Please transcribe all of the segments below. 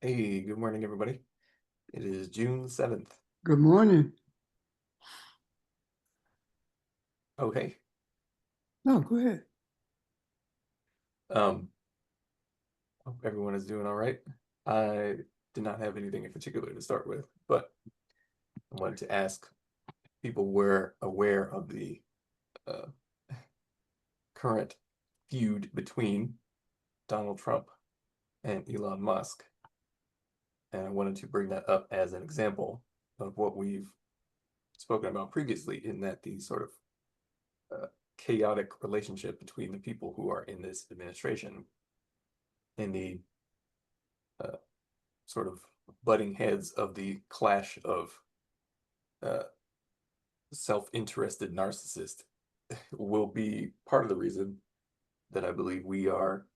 Hey, good morning, everybody. It is June 7th. Good morning. Okay. No, go ahead. Um, Hope everyone is doing all right. I did not have anything in particular to start with, but I wanted to ask if people were aware of the uh, current feud between Donald Trump and Elon Musk. And I wanted to bring that up as an example of what we've spoken about previously, in that the sort of chaotic relationship between the people who are in this administration and the uh, sort of butting heads of the clash of uh, self-interested narcissist will be part of the reason that I believe we are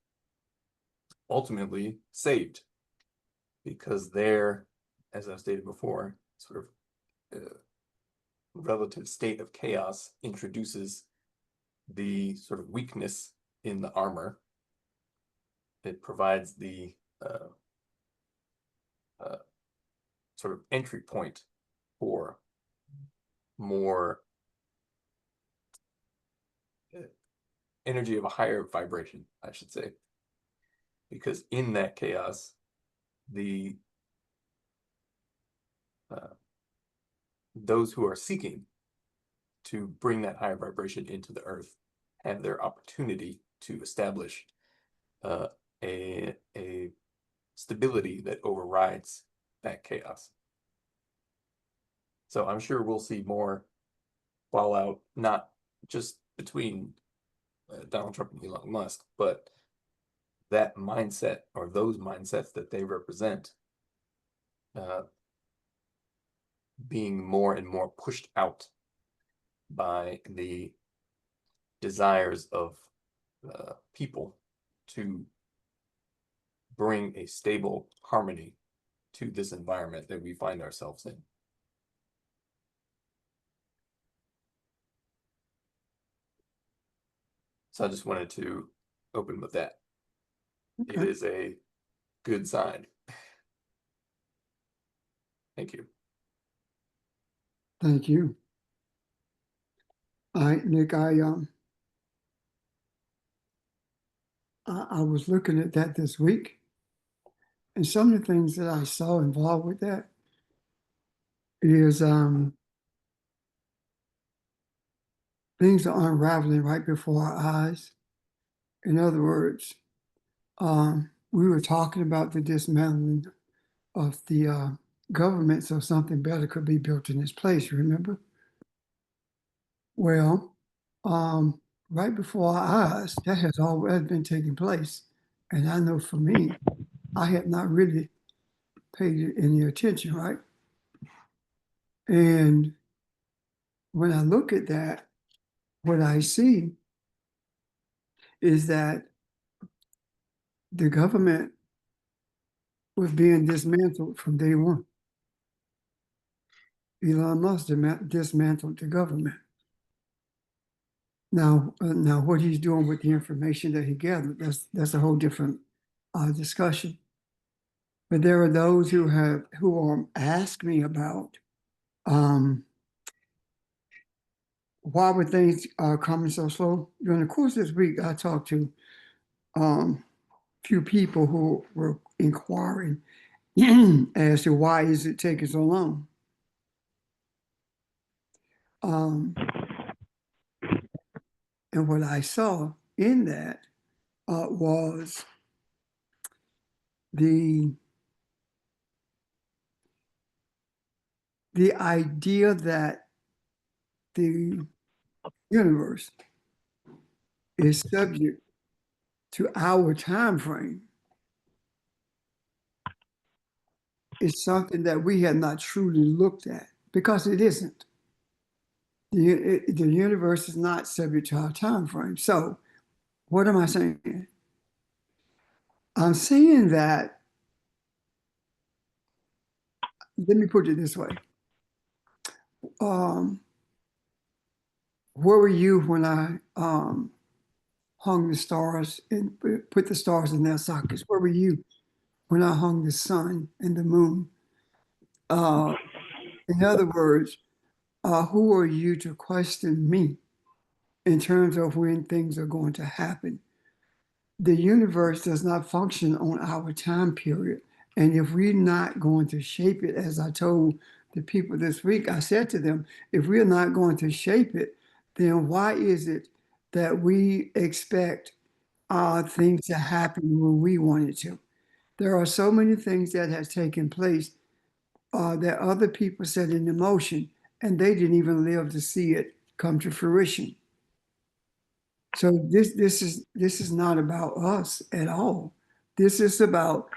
ultimately saved, because their, as I've stated before, sort of relative state of chaos introduces the sort of weakness in the armor. It provides the uh, sort of entry point for more energy of a higher vibration, I should say, because in that chaos, the uh, those who are seeking to bring that higher vibration into the earth have their opportunity to establish uh, a stability that overrides that chaos. So I'm sure we'll see more fallout, not just between Donald Trump and Elon Musk, but that mindset, or those mindsets that they represent, uh, being more and more pushed out by the desires of people to bring a stable harmony to this environment that we find ourselves in. So I just wanted to open with that. It Okay. is a good sign. Thank you. Thank you. All right, Nick, I was looking at that this week, and some of the things that I saw involved with that is things are unraveling right before our eyes. In other words, we were talking about the dismantling of the government so something better could be built in its place, you remember? Well, um, right before our eyes, that has already been taking place. And I know for me, I had not really paid it any attention, right? And when I look at that, what I see is that the government was being dismantled from day one. Elon Musk dismantled the government. Now, what he's doing with the information that he gathered, that's a whole different discussion. But there are those who ask me about um, why were things coming so slow. During the course of this week, I talked to few people who were inquiring as to why is it taking so long. Um, and what I saw in that was the the idea that the universe is subject to our time frame is something that we have not truly looked at because it isn't. The universe is not subject to our time frame. So, what am I saying? I'm saying that, let me put it this way. Um, where were you when I hung the stars and put the stars in their sockets? Where were you when I hung the sun and the moon. Uh, in other words, who are you to question me in terms of when things are going to happen? The universe does not function on our time period. And if we're not going to shape it, as I told the people this week, I said to them, if we're not going to shape it, then why is it that we expect things to happen when we want it to? There are so many things that has taken place that other people set in motion, and they didn't even live to see it come to fruition. So this is not about us at all. This is about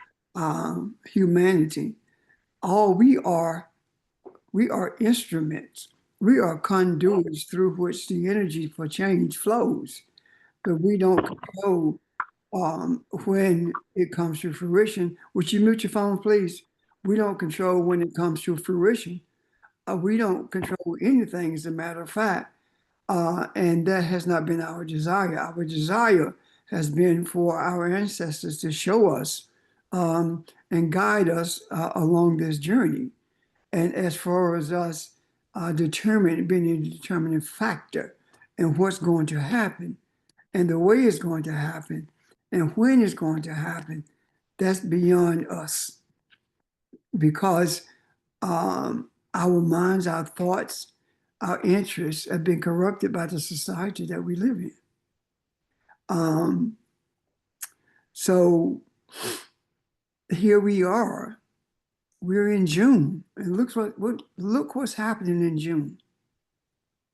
humanity. All we are instruments. We are conduits through which the energy for change flows, but we don't control when it comes to fruition. Would you mute your phone, please? We don't control when it comes to fruition. We don't control anything, as a matter of fact. And that has not been our desire. Our desire has been for our ancestors to show us and guide us along this journey. And as far as us being a determining factor in what's going to happen and the way it's going to happen and when it's going to happen, that's beyond us because our minds, our thoughts, our interests have been corrupted by the society that we live in. Um, so here we are. We're in June, and look what's happening in June.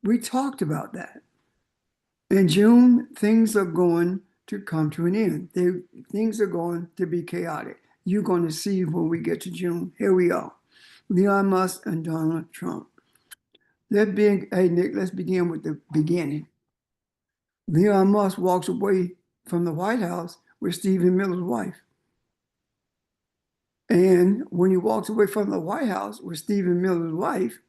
We talked about that. In June, things are going to come to an end. Things are going to be chaotic. You're going to see when we get to June. Here we are. Elon Musk and Donald Trump. Hey Nick, let's begin with the beginning. Elon Musk walks away from the White House with Stephen Miller's wife. And when he walks away from the White House with Stephen Miller's wife,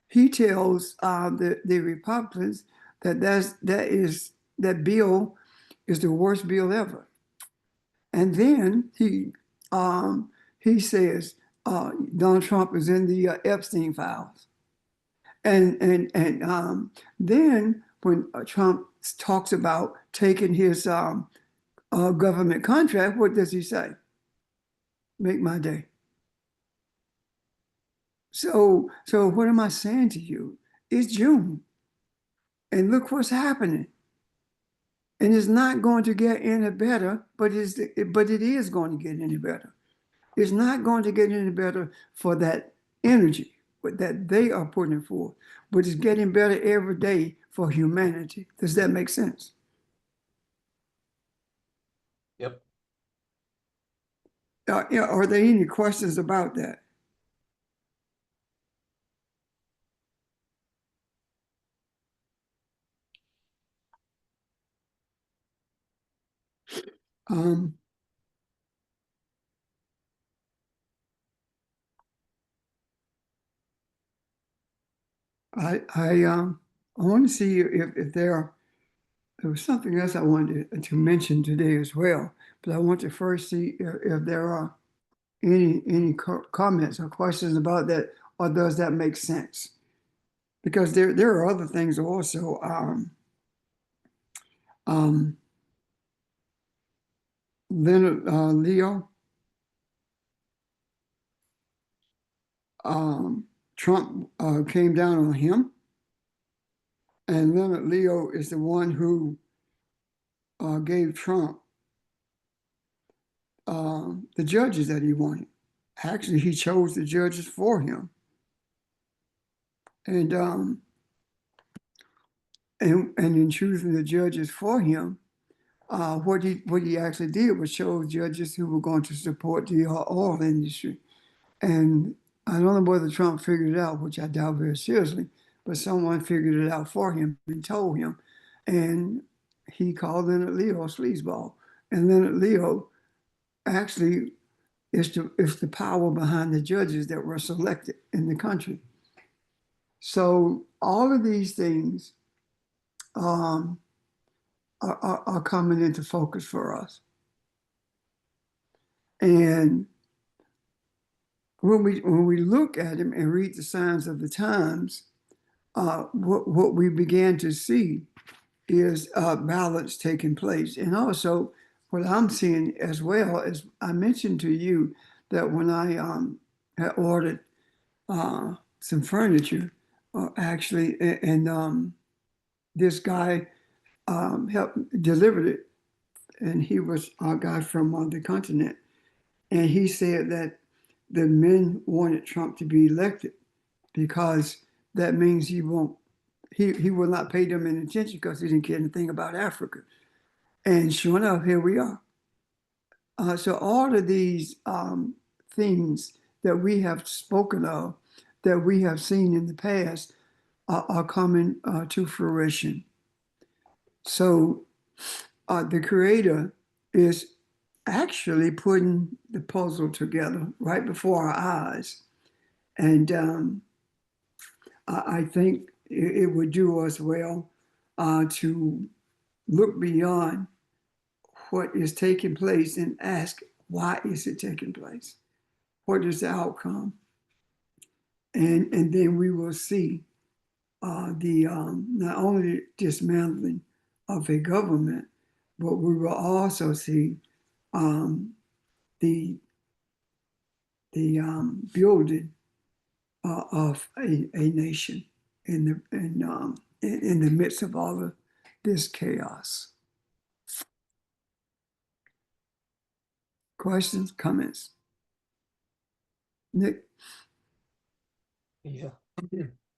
he tells the Republicans that bill is the worst bill ever. And then he says Donald Trump is in the Epstein files. And then when Trump talks about taking his government contract, what does he say? Make my day. So what am I saying to you? It's June, and look what's happening. And it's not going to get any better, but it is going to get any better. It's not going to get any better for that energy that they are putting forth, but it's getting better every day for humanity. Does that make sense? Yep. Are there any questions about that? Um, I want to see if there was something else I wanted to mention today as well, but I want to first see if there are any comments or questions about that, or does that make sense? Because there are other things also. Um, Leonard Leo, Trump came down on him, and Leonard Leo is the one who gave Trump the judges that he wanted. Actually, he chose the judges for him, and in choosing the judges for him, what he actually did was chose judges who were going to support the oil industry. And I don't know whether Trump figured it out, which I doubt very seriously, but someone figured it out for him and told him. And he called Leonard Leo a sleazeball. And Leonard Leo actually is the power behind the judges that were selected in the country. So all of these things um, are coming into focus for us. And when we look at him and read the signs of the times, what we began to see is balance taking place. And also, what I'm seeing as well as I mentioned to you that when I had ordered some furniture, actually, and this guy helped delivered it, and he was a guy from the continent, and he said that the men wanted Trump to be elected because that means he will not pay them any attention because he didn't care anything about Africa. And sure enough, here we are. So all of these things that we have spoken of, that we have seen in the past, are coming to fruition. So the Creator is actually putting the puzzle together right before our eyes, and I think it would do us well to look beyond what is taking place and ask, why is it taking place? What is the outcome? And then we will see the not only dismantling of a government, but we will also see um, the building of a nation in the midst of all of this chaos. Questions, comments? Nick? Yeah.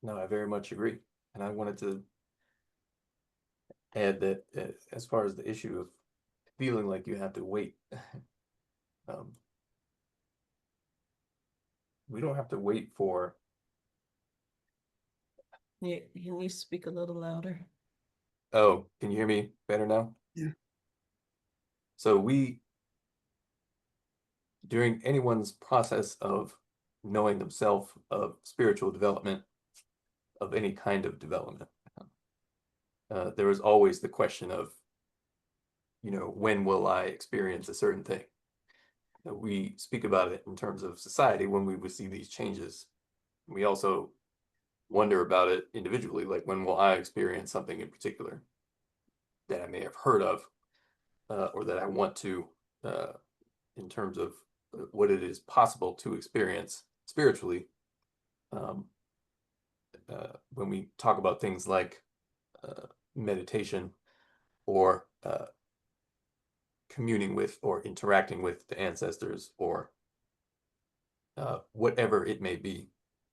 No, I very much agree. And I wanted to add that as far as the issue of feeling like you have to wait, um, we don't have to wait for. Yeah, can you speak a little louder? Oh, can you hear me better now? Yeah. So during anyone's process of knowing themselves, of spiritual development, of any kind of development, there is always the question of, when will I experience a certain thing? We speak about it in terms of society when we would see these changes. We also wonder about it individually, like when will I experience something in particular that I may have heard of, or that I want to, in terms of what it is possible to experience spiritually. Um, when we talk about things like meditation or communing with or interacting with the ancestors or whatever it may be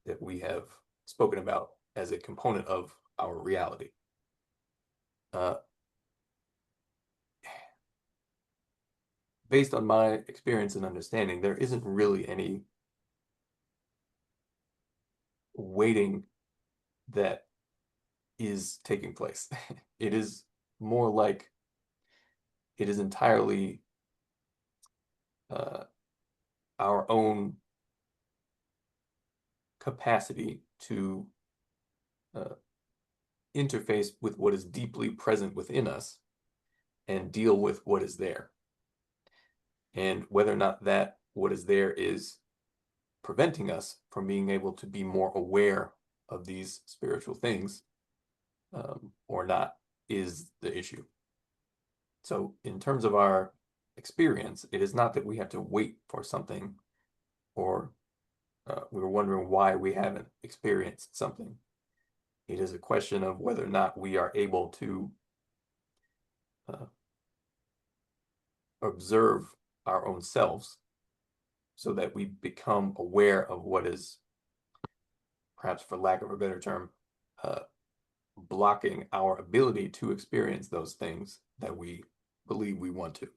that we have spoken about as a component of our reality. Based on my experience and understanding, there isn't really any waiting that is taking place. It is more like it is entirely our own capacity to interface with what is deeply present within us and deal with what is there. And whether or not that what is there is preventing us from being able to be more aware of these spiritual things or not is the issue. So in terms of our experience, it is not that we have to wait for something or we were wondering why we haven't experienced something. It is a question of whether or not we are able to observe our own selves so that we become aware of what is, perhaps for lack of a better term, blocking our ability to experience those things that we believe we want to.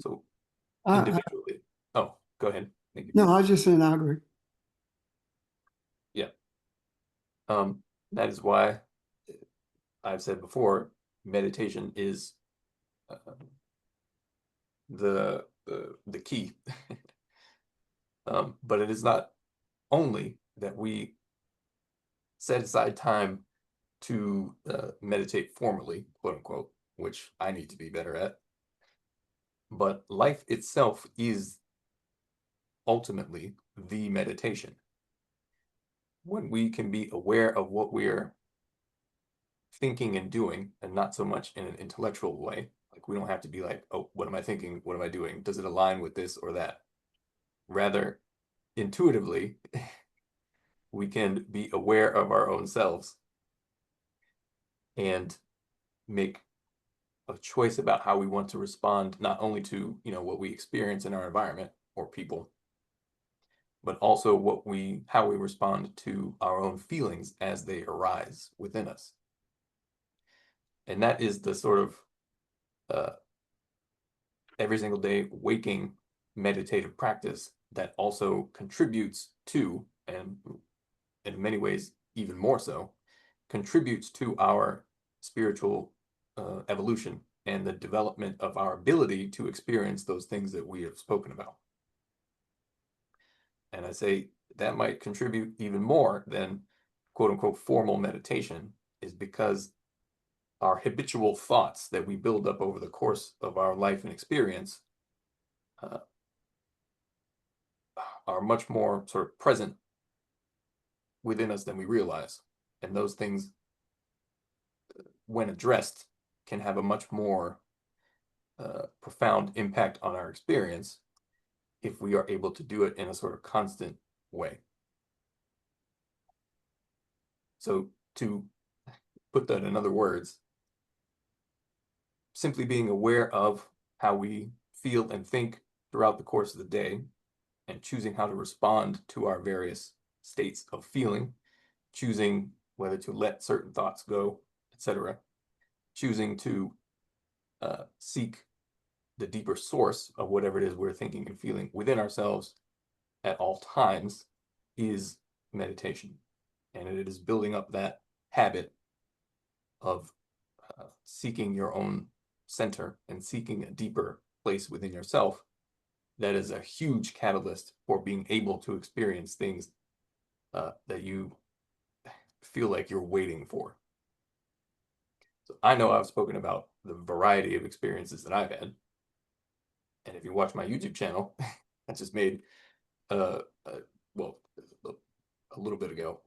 So individually, oh, go ahead. Thank you. No, I was just saying I agree. Yeah. That is why I've said before, meditation is the key. But it is not only that we set aside time to meditate formally, quote unquote, which I need to be better at. but life itself is ultimately the meditation. When we can be aware of what we're thinking and doing, and not so much in an intellectual way, like we don't have to be like, oh, what am I thinking? What am I doing? Does it align with this or that? Rather, intuitively, we can be aware of our own selves and make a choice about how we want to respond, not only to, what we experience in our environment or people, but also how we respond to our own feelings as they arise within us. And that is the sort of uh, every single day waking meditative practice that also contributes to, and in many ways even more so, contributes to our spiritual evolution and the development of our ability to experience those things that we have spoken about. And I say that might contribute even more than quote unquote formal meditation, is because our habitual thoughts that we build up over the course of our life and experience uh, are much more sort of present within us than we realize. And those things, when addressed, can have a much more profound impact on our experience if we are able to do it in a sort of constant way. So to put that in other words, simply being aware of how we feel and think throughout the course of the day and choosing how to respond to our various states of feeling, choosing whether to let certain thoughts go, etc., choosing to seek the deeper source of whatever it is we're thinking and feeling within ourselves at all times is meditation. And it is building up that habit of seeking your own center and seeking a deeper place within yourself that is a huge catalyst for being able to experience things that you feel like you're waiting for. So I know I've spoken about the variety of experiences that I've had. And if you watch my YouTube channel, I just made, well, a little bit ago,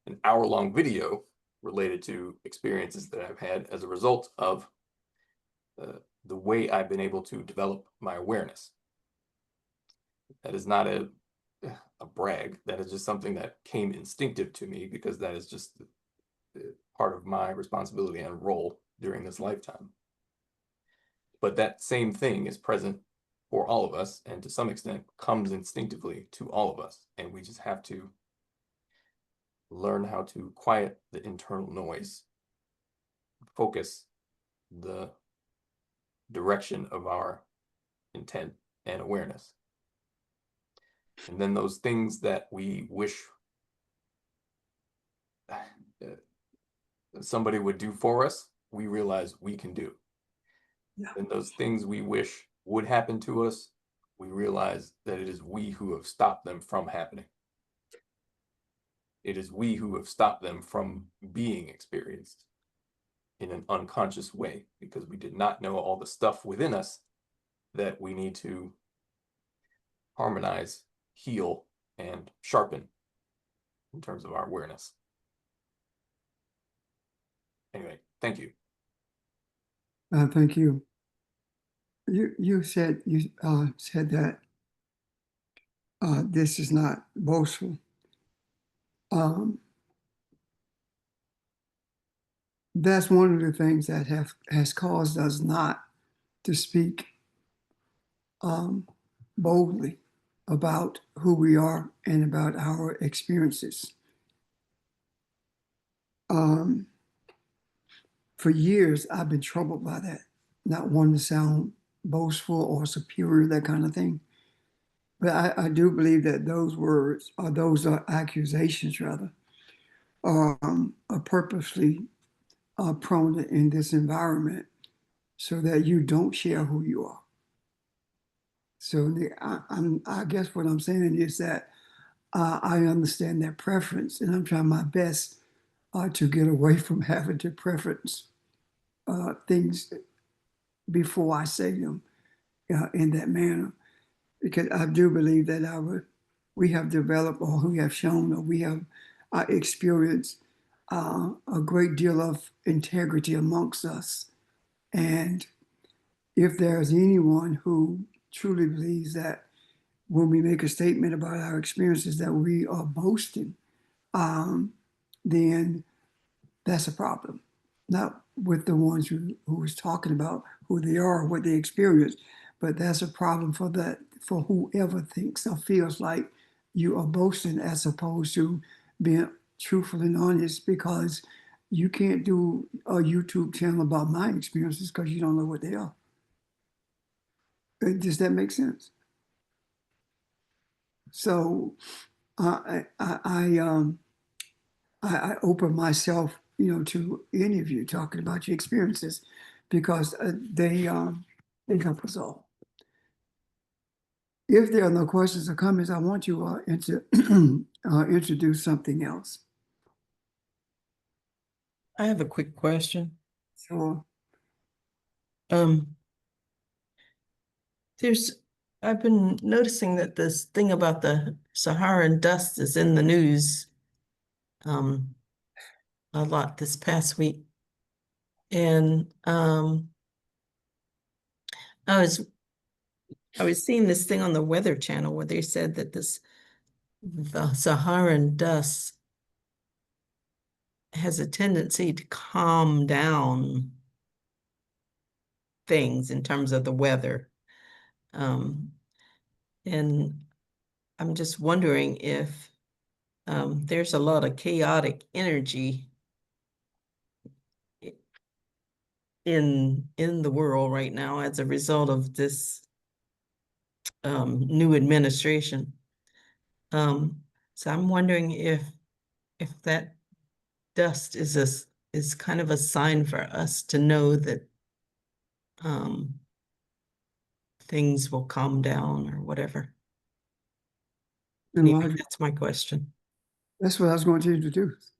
an hour-long video related to experiences that I've had as a result of the way I've been able to develop my awareness. That is not a brag. That is just something that came instinctive to me because that is just part of my responsibility and role during this lifetime. But that same thing is present for all of us, and to some extent comes instinctively to all of us. And we just have to learn how to quiet the internal noise, focus the direction of our intent and awareness. And then those things that we wish somebody would do for us, we realize we can do. Yeah. And those things we wish would happen to us, we realize that it is we who have stopped them from happening. It is we who have stopped them from being experienced in an unconscious way because we did not know all the stuff within us that we need to harmonize, heal, and sharpen in terms of our awareness. Anyway, thank you. Thank you. You said that this is not boastful. That's one of the things that has caused us not to speak boldly about who we are and about our experiences. For years, I've been troubled by that, not wanting to sound boastful or superior, that kind of thing. But I do believe that those words, or those are accusations rather, are purposely prone in this environment so that you don't share who you are. So I guess what I'm saying is that I understand their preference, and I'm trying my best to get away from having to preference things before I say them. in that manner, because I do believe that we have developed, or we have shown, or we have experienced a great deal of integrity amongst us. And if there's anyone who truly believes that when we make a statement about our experiences that we are boasting, then that's a problem. Not with the ones who was talking about who they are, what they experience, but that's a problem for whoever thinks or feels like you are boasting as opposed to being truthful and honest, because you can't do a YouTube channel about my experiences because you don't know what they are. Does that make sense? So I open myself, to any of you talking about your experiences, because they help us all. If there are no questions or comments, I want you to introduce something else. I have a quick question. So Um, I've been noticing that this thing about the Saharan dust is in the news a lot this past week. And I was seeing this thing on the Weather Channel where they said that the Saharan dust has a tendency to calm down things in terms of the weather. And I'm just wondering if there's a lot of chaotic energy in the world right now as a result of this new administration. So I'm wondering if that dust is kind of a sign for us to know that things will calm down or whatever. Anyway, that's my question. that's what I was going to introduce.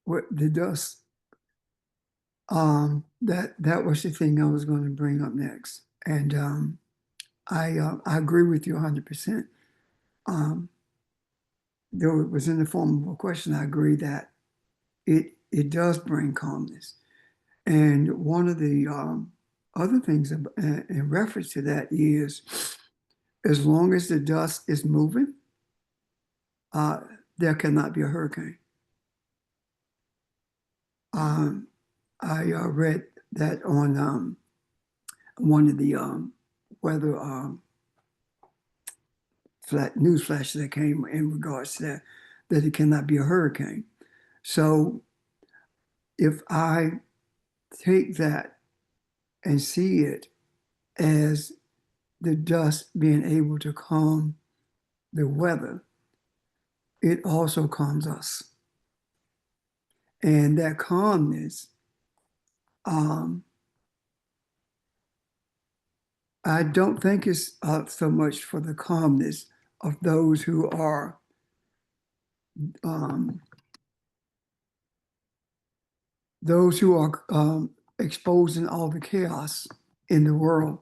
What the dust. That was the thing I was going to bring up next, and I agree with you 100%. Though it was in the form of a question, I agree that it does bring calmness. And one of the other things in reference to that is, as long as the dust is moving, there cannot be a hurricane. I read that on one of the weather news flashes that came in regards to that it cannot be a hurricane. So if I take that and see it as the dust being able to calm the weather, it also calms us. And that calmness, I don't think it's so much for the calmness of those who are exposing all the chaos in the world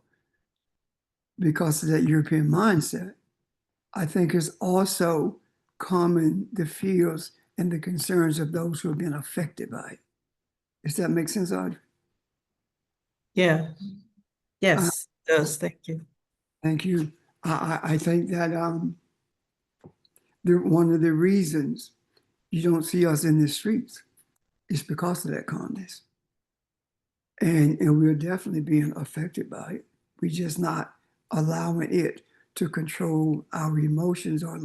because of that European mindset. I think it's also calming the fears and the concerns of those who have been affected by it. Does that make sense, Audrey? Yeah. Yes, it does. Thank you. Thank you. I think that one of the reasons you don't see us in the streets is because of that calmness. And we're definitely being affected by it. We're just not allowing it to control our emotions or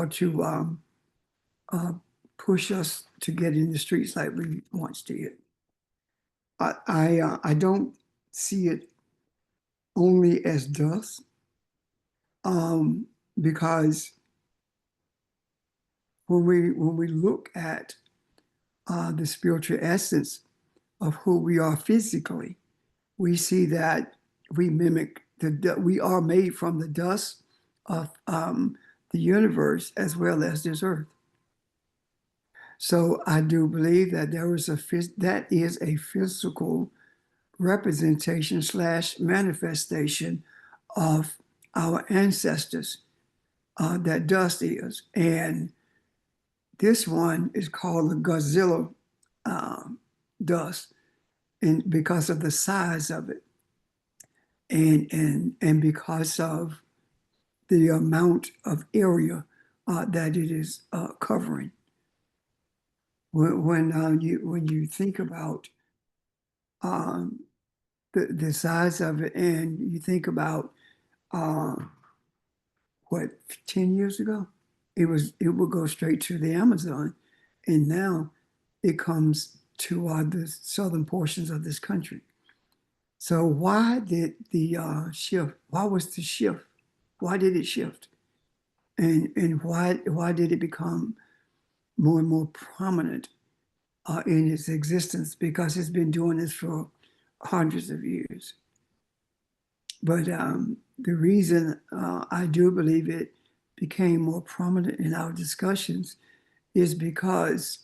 to push us to get in the streets like we once did. I don't see it only as dust, because when we look at the spiritual essence of who we are physically, we see that we mimic we are made from the dust of the universe as well as this earth. So I do believe that that is a physical representation / manifestation of our ancestors, that dust is. And this one is called the Godzilla dust, and because of the size of it, and because of the amount of area that it is covering. When you think about um, the size of it, and you think about uh, what 10 years ago, it would go straight to the Amazon, and now it comes to the southern portions of this country. So why did the shift? Why was the shift? Why did it shift? And why did it become more and more prominent in its existence? Because it's been doing this for hundreds of years. But the reason I do believe it became more prominent in our discussions is because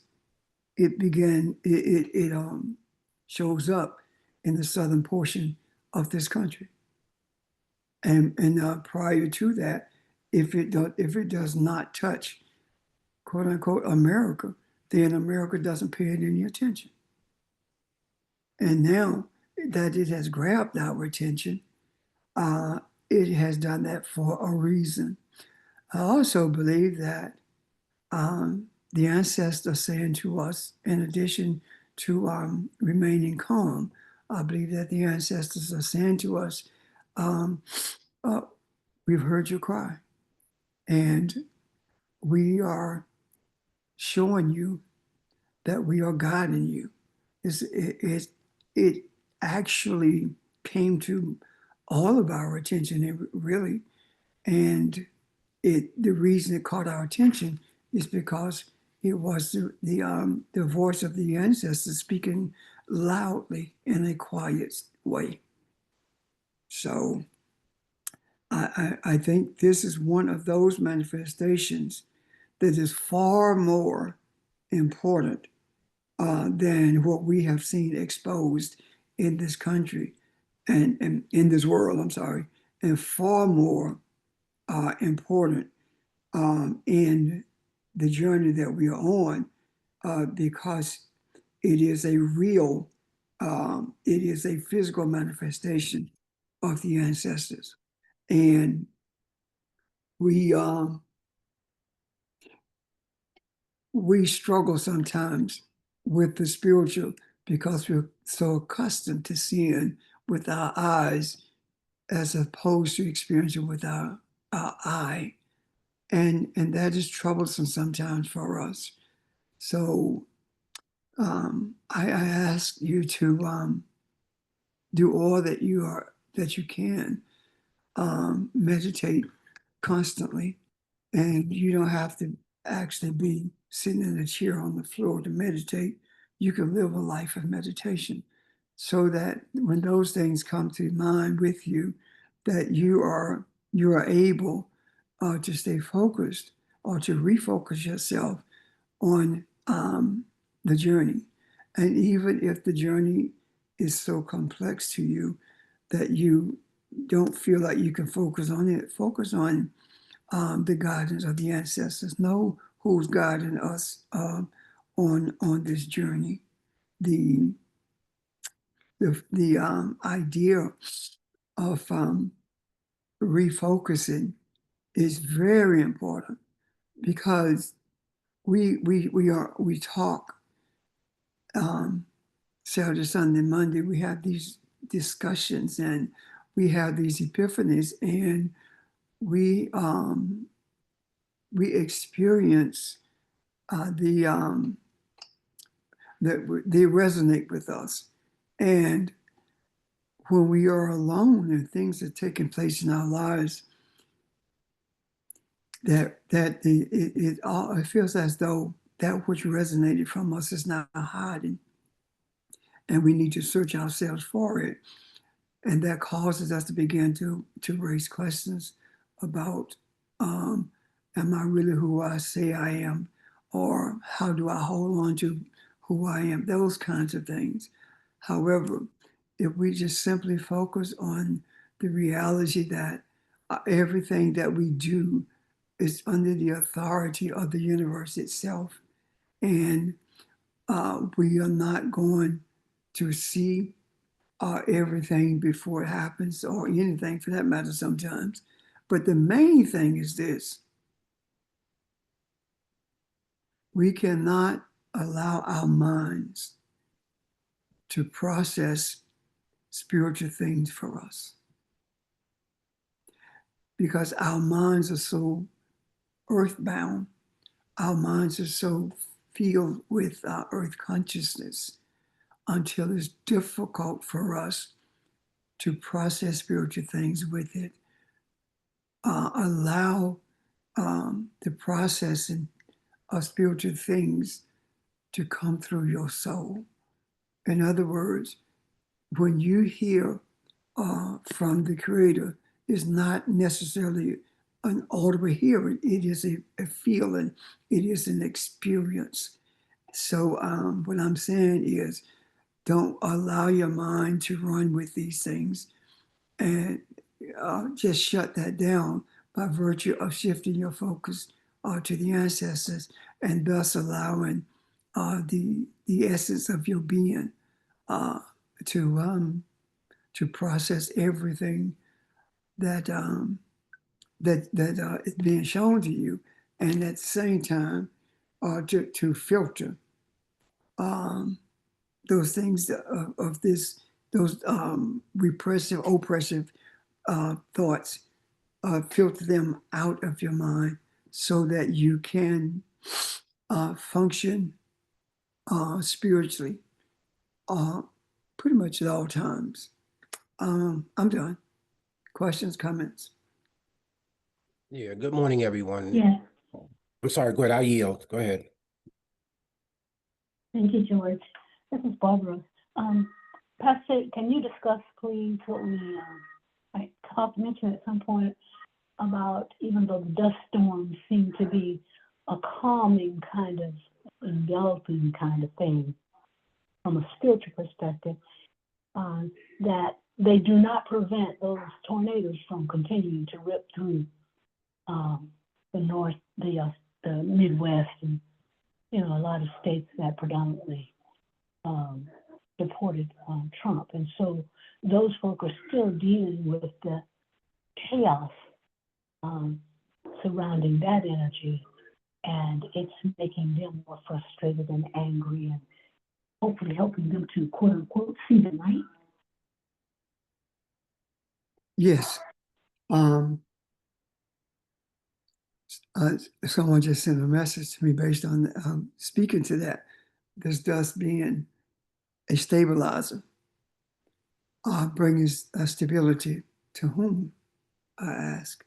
it shows up in the southern portion of this country. And prior to that, if it does not touch, quote unquote, America, then America doesn't pay it any attention. And now that it has grabbed our attention, it has done that for a reason. I also believe that the ancestors saying to us, in addition to remaining calm, I believe that the ancestors are saying to us, um, we've heard your cry, and we are showing you that we are guiding you. It actually came to all of our attention, really, and the reason it caught our attention is because it was the voice of the ancestors speaking loudly in a quiet way. So I think this is one of those manifestations that is far more important than what we have seen exposed in this country and in this world, I'm sorry, and far more important in the journey that we are on, because it is a real, it is a physical manifestation of the ancestors. And we we struggle sometimes with the spiritual because we're so accustomed to seeing with our eyes as opposed to experiencing with our eye. And that is troublesome sometimes for us. So I ask you to do all that you can, meditate constantly, and you don't have to actually be sitting in a chair on the floor to meditate. You can live a life of meditation, so that when those things come to mind with you, that you are able to stay focused or to refocus yourself on the journey. And even if the journey is so complex to you that you don't feel like you can focus on it, focus on the guidance of the ancestors. Know who's guiding us on this journey. The idea of refocusing is very important, because we talk Saturday, Sunday, Monday. We have these discussions and we have these epiphanies, and we experience that they resonate with us. And when we are alone and things are taking place in our lives, it feels as though that which resonated from us is not hiding, and we need to search ourselves for it. And that causes us to begin to raise questions about, am I really who I say I am? Or how do I hold on to who I am? Those kinds of things. However, if we just simply focus on the reality that everything that we do is under the authority of the universe itself. And we are not going to see everything before it happens, or anything for that matter sometimes. But the main thing is this: we cannot allow our minds to process spiritual things for us, because our minds are so earthbound, our minds are so filled with earth consciousness, until it's difficult for us to process spiritual things with it. Allow the processing of spiritual things to come through your soul. In other words, when you hear from the Creator, it's not necessarily an audible hearing, it is a feeling, it is an experience. So, what I'm saying is, don't allow your mind to run with these things, and just shut that down by virtue of shifting your focus to the ancestors, and thus allowing the essence of your being to process everything that is being shown to you, and at the same time to filter those things of this, those repressive, oppressive thoughts, filter them out of your mind so that you can function spiritually pretty much at all times. I'm done. Questions, comments? Yeah, good morning, everyone. Yes, I'm sorry, go ahead, I'll yield. Go ahead. thank you, George. This is Barbara. Pastor, can you discuss, please, what I mentioned at some point about, even though the dust storms seem to be a calming kind of, enveloping kind of thing from a spiritual perspective, that they do not prevent those tornadoes from continuing to rip through the north, the Midwest, and a lot of states that predominantly supported Trump. And so those folk are still dealing with the chaos surrounding that energy, and it's making them more frustrated and angry, and hopefully helping them to, quote unquote, see the light. Yes. Someone just sent a message to me based on speaking to that. This dust being a stabilizer, bringing stability to whom, I ask.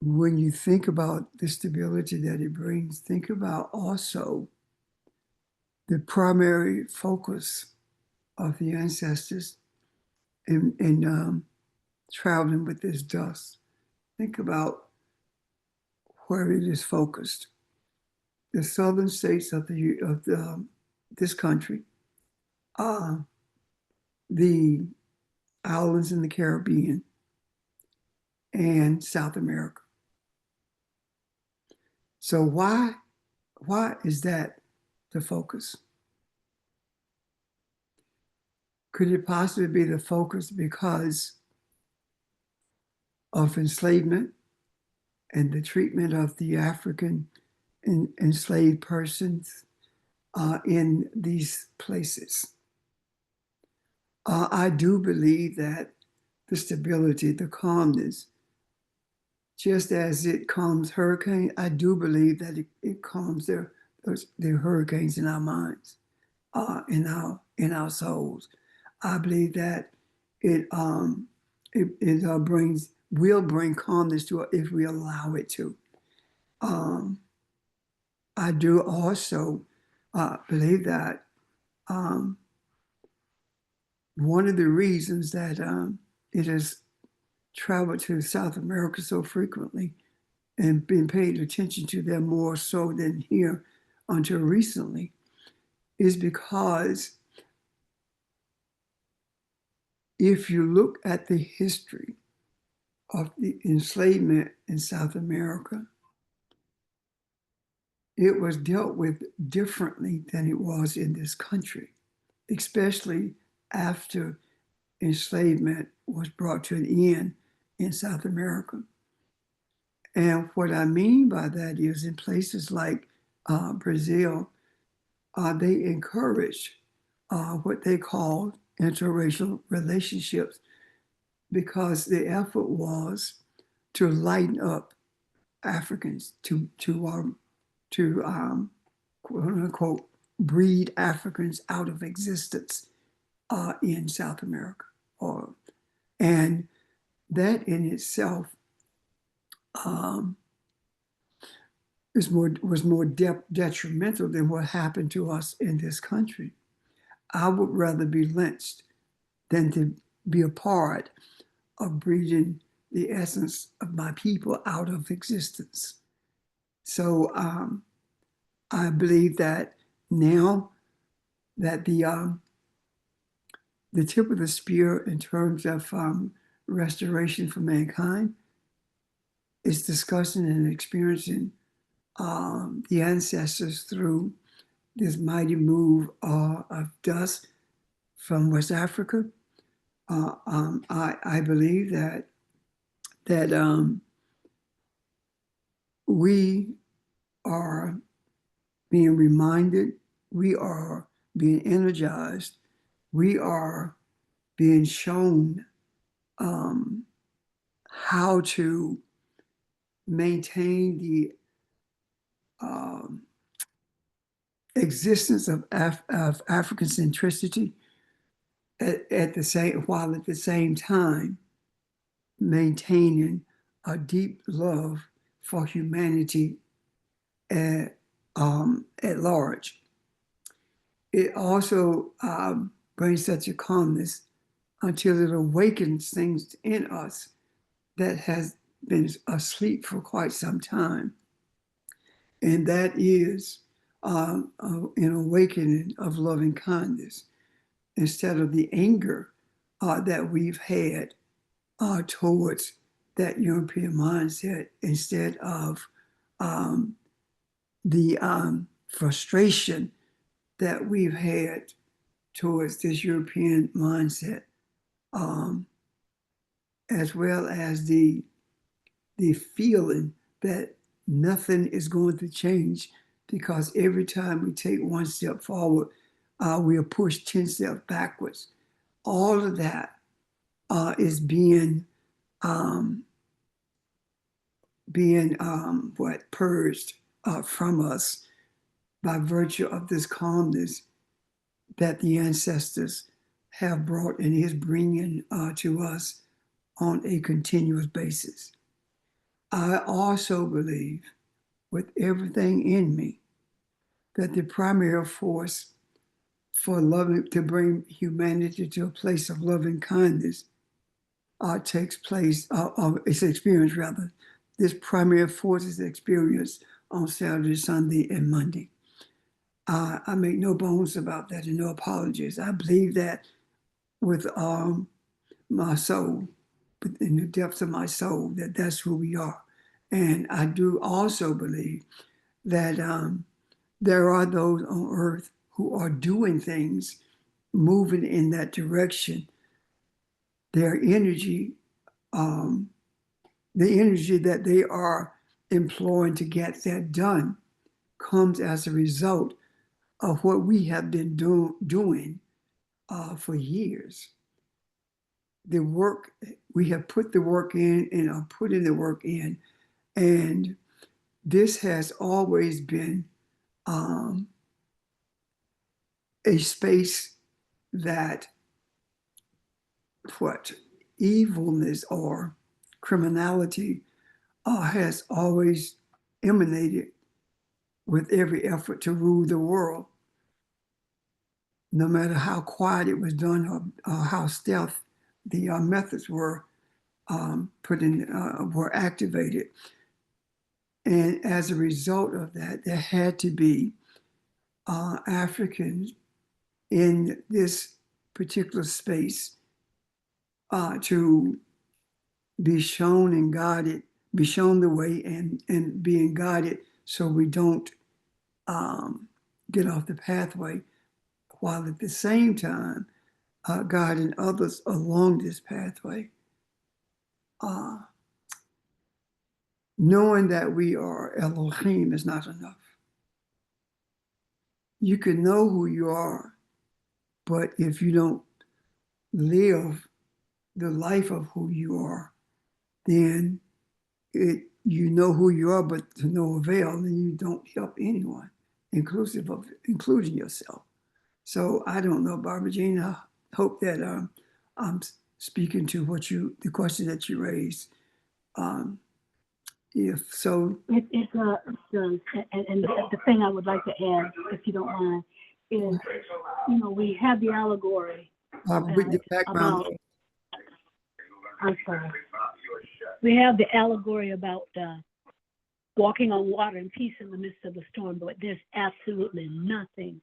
When you think about the stability that it brings, think about also the primary focus of the ancestors in traveling with this dust. Think about where it is focused. The southern states of this country, the islands in the Caribbean, and South America. So why is that the focus? Could it possibly be the focus because of enslavement and the treatment of the African enslaved persons in these places? I do believe that the stability, the calmness, just as it calms hurricanes, I do believe that it calms the hurricanes in our minds, in our souls. I believe that it will bring calmness to it if we allow it to. I do also believe that one of the reasons that it has traveled to South America so frequently and been paid attention to them more so than here until recently is because if you look at the history of the enslavement in South America, it was dealt with differently than it was in this country, especially after enslavement was brought to an end in South America. And what I mean by that is in places like Brazil, they encourage what they call interracial relationships because the effort was to lighten up Africans, to quote unquote breed Africans out of existence in South America, and that in itself was more detrimental than what happened to us in this country. I would rather be lynched than to be a part of breeding the essence of my people out of existence. So I believe that now that the tip of the spear in terms of restoration for mankind is discussing and experiencing the ancestors through this mighty move of dust from West Africa. I believe that we are being reminded, we are being energized, we are being shown how to maintain the existence of African centricity at the same time maintaining a deep love for humanity at large. It also brings such a calmness until it awakens things in us that has been asleep for quite some time. And that is an awakening of loving kindness instead of the anger that we've had towards that European mindset, instead of the frustration that we've had towards this European mindset, as well as the feeling that nothing is going to change because every time we take one step forward, we are pushed 10 steps backwards. All of that is being purged from us by virtue of this calmness that the ancestors have brought and is bringing to us on a continuous basis. I also believe with everything in me that the primary force for loving, to bring humanity to a place of loving kindness takes place, it's experienced rather. This primary force is experienced on Saturday, Sunday, and Monday. I make no bones about that and no apologies. I believe that with my soul, in the depths of my soul, that that's who we are. And I do also believe that there are those on earth who are doing things, moving in that direction. Their energy, the energy that they are employing to get that done comes as a result of what we have been doing for years. The work, we have put the work in and are putting the work in. And this has always been a space that evilness or criminality has always emanated with every effort to rule the world, no matter how quiet it was done or how stealth the methods were were activated. And as a result of that, there had to be Africans in this particular space to be shown and guided, be shown the way and being guided so we don't get off the pathway, while at the same time guiding others along this pathway. Knowing that we are Elohim is not enough. You can know who you are, but if you don't live the life of who you are, then you know who you are, but to no avail, and you don't help anyone, including yourself. So I don't know, Barbara Jean. I hope that I'm speaking to the question that you raised. If so, and the thing I would like to add, if you don't mind, is, we have the allegory with the background, about, I'm sorry. We have the allegory about walking on water and peace in the midst of the storm, but there's absolutely nothing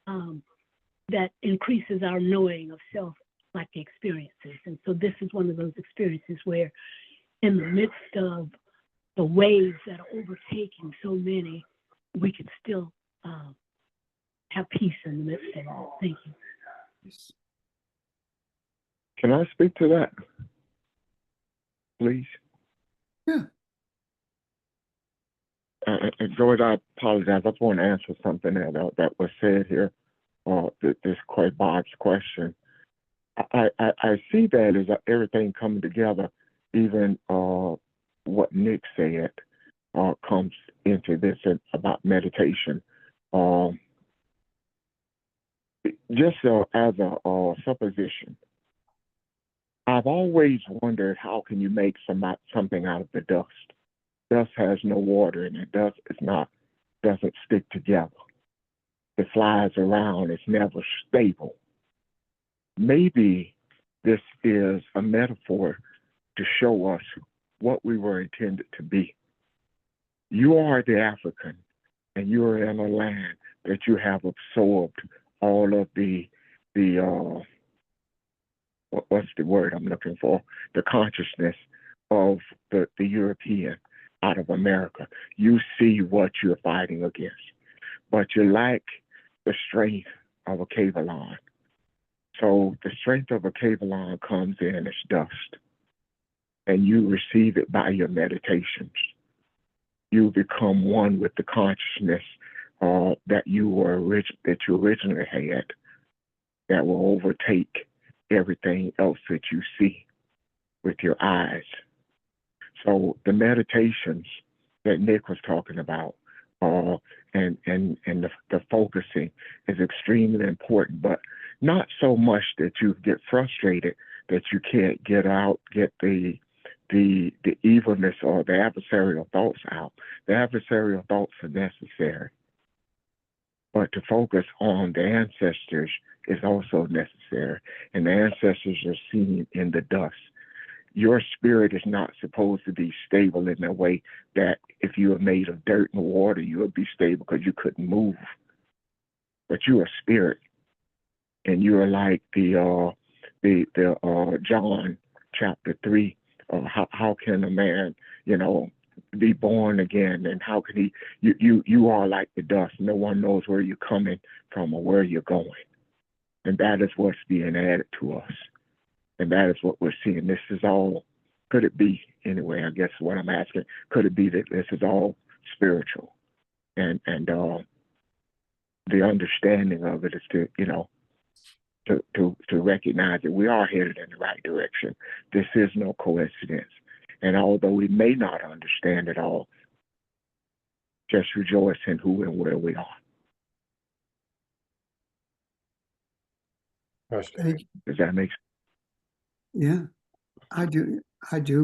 that increases our knowing of self like the experiences. And so this is one of those experiences where in the midst of the waves that are overtaking so many, we can still have peace in the midst of it all. Thank you. Can I speak to that, please? Yeah. George, I apologize. I just want to answer something that was said here. This quite Bob's question. I see that as everything coming together. Even what Nick said comes into this about meditation. Just as a supposition, I've always wondered, how can you make something out of the dust? Dust has no water in it. Dust doesn't stick together. It flies around. It's never stable. Maybe this is a metaphor to show us what we were intended to be. You are the African, and you are in a land that you have absorbed all of the what's the word I'm looking for? The consciousness of the European out of America. You see what you're fighting against, but you lack the strength of a Kevlon. So the strength of a Kevlon comes in as dust, and you receive it by your meditations. You become one with the consciousness that you originally had, that will overtake everything else that you see with your eyes. So the meditations that Nick was talking about, and the focusing is extremely important, but not so much that you get frustrated that you can't get the evilness or the adversarial thoughts out. The adversarial thoughts are necessary, but to focus on the ancestors is also necessary, and the ancestors are seen in the dust. Your spirit is not supposed to be stable in a way that if you were made of dirt and water, you would be stable because you couldn't move. But you are spirit, and you are like the John chapter 3. How can a man, be born again? And how can he? You are like the dust. No one knows where you're coming from or where you're going, and that is what's being added to us. And that is what we're seeing. This is all, could it be, anyway, I guess what I'm asking, could it be that this is all spiritual? And the understanding of it is to recognize that we are headed in the right direction. This is no coincidence. And although we may not understand it all, just rejoice in who and where we are. thank you. Does that make sense? Yeah, I do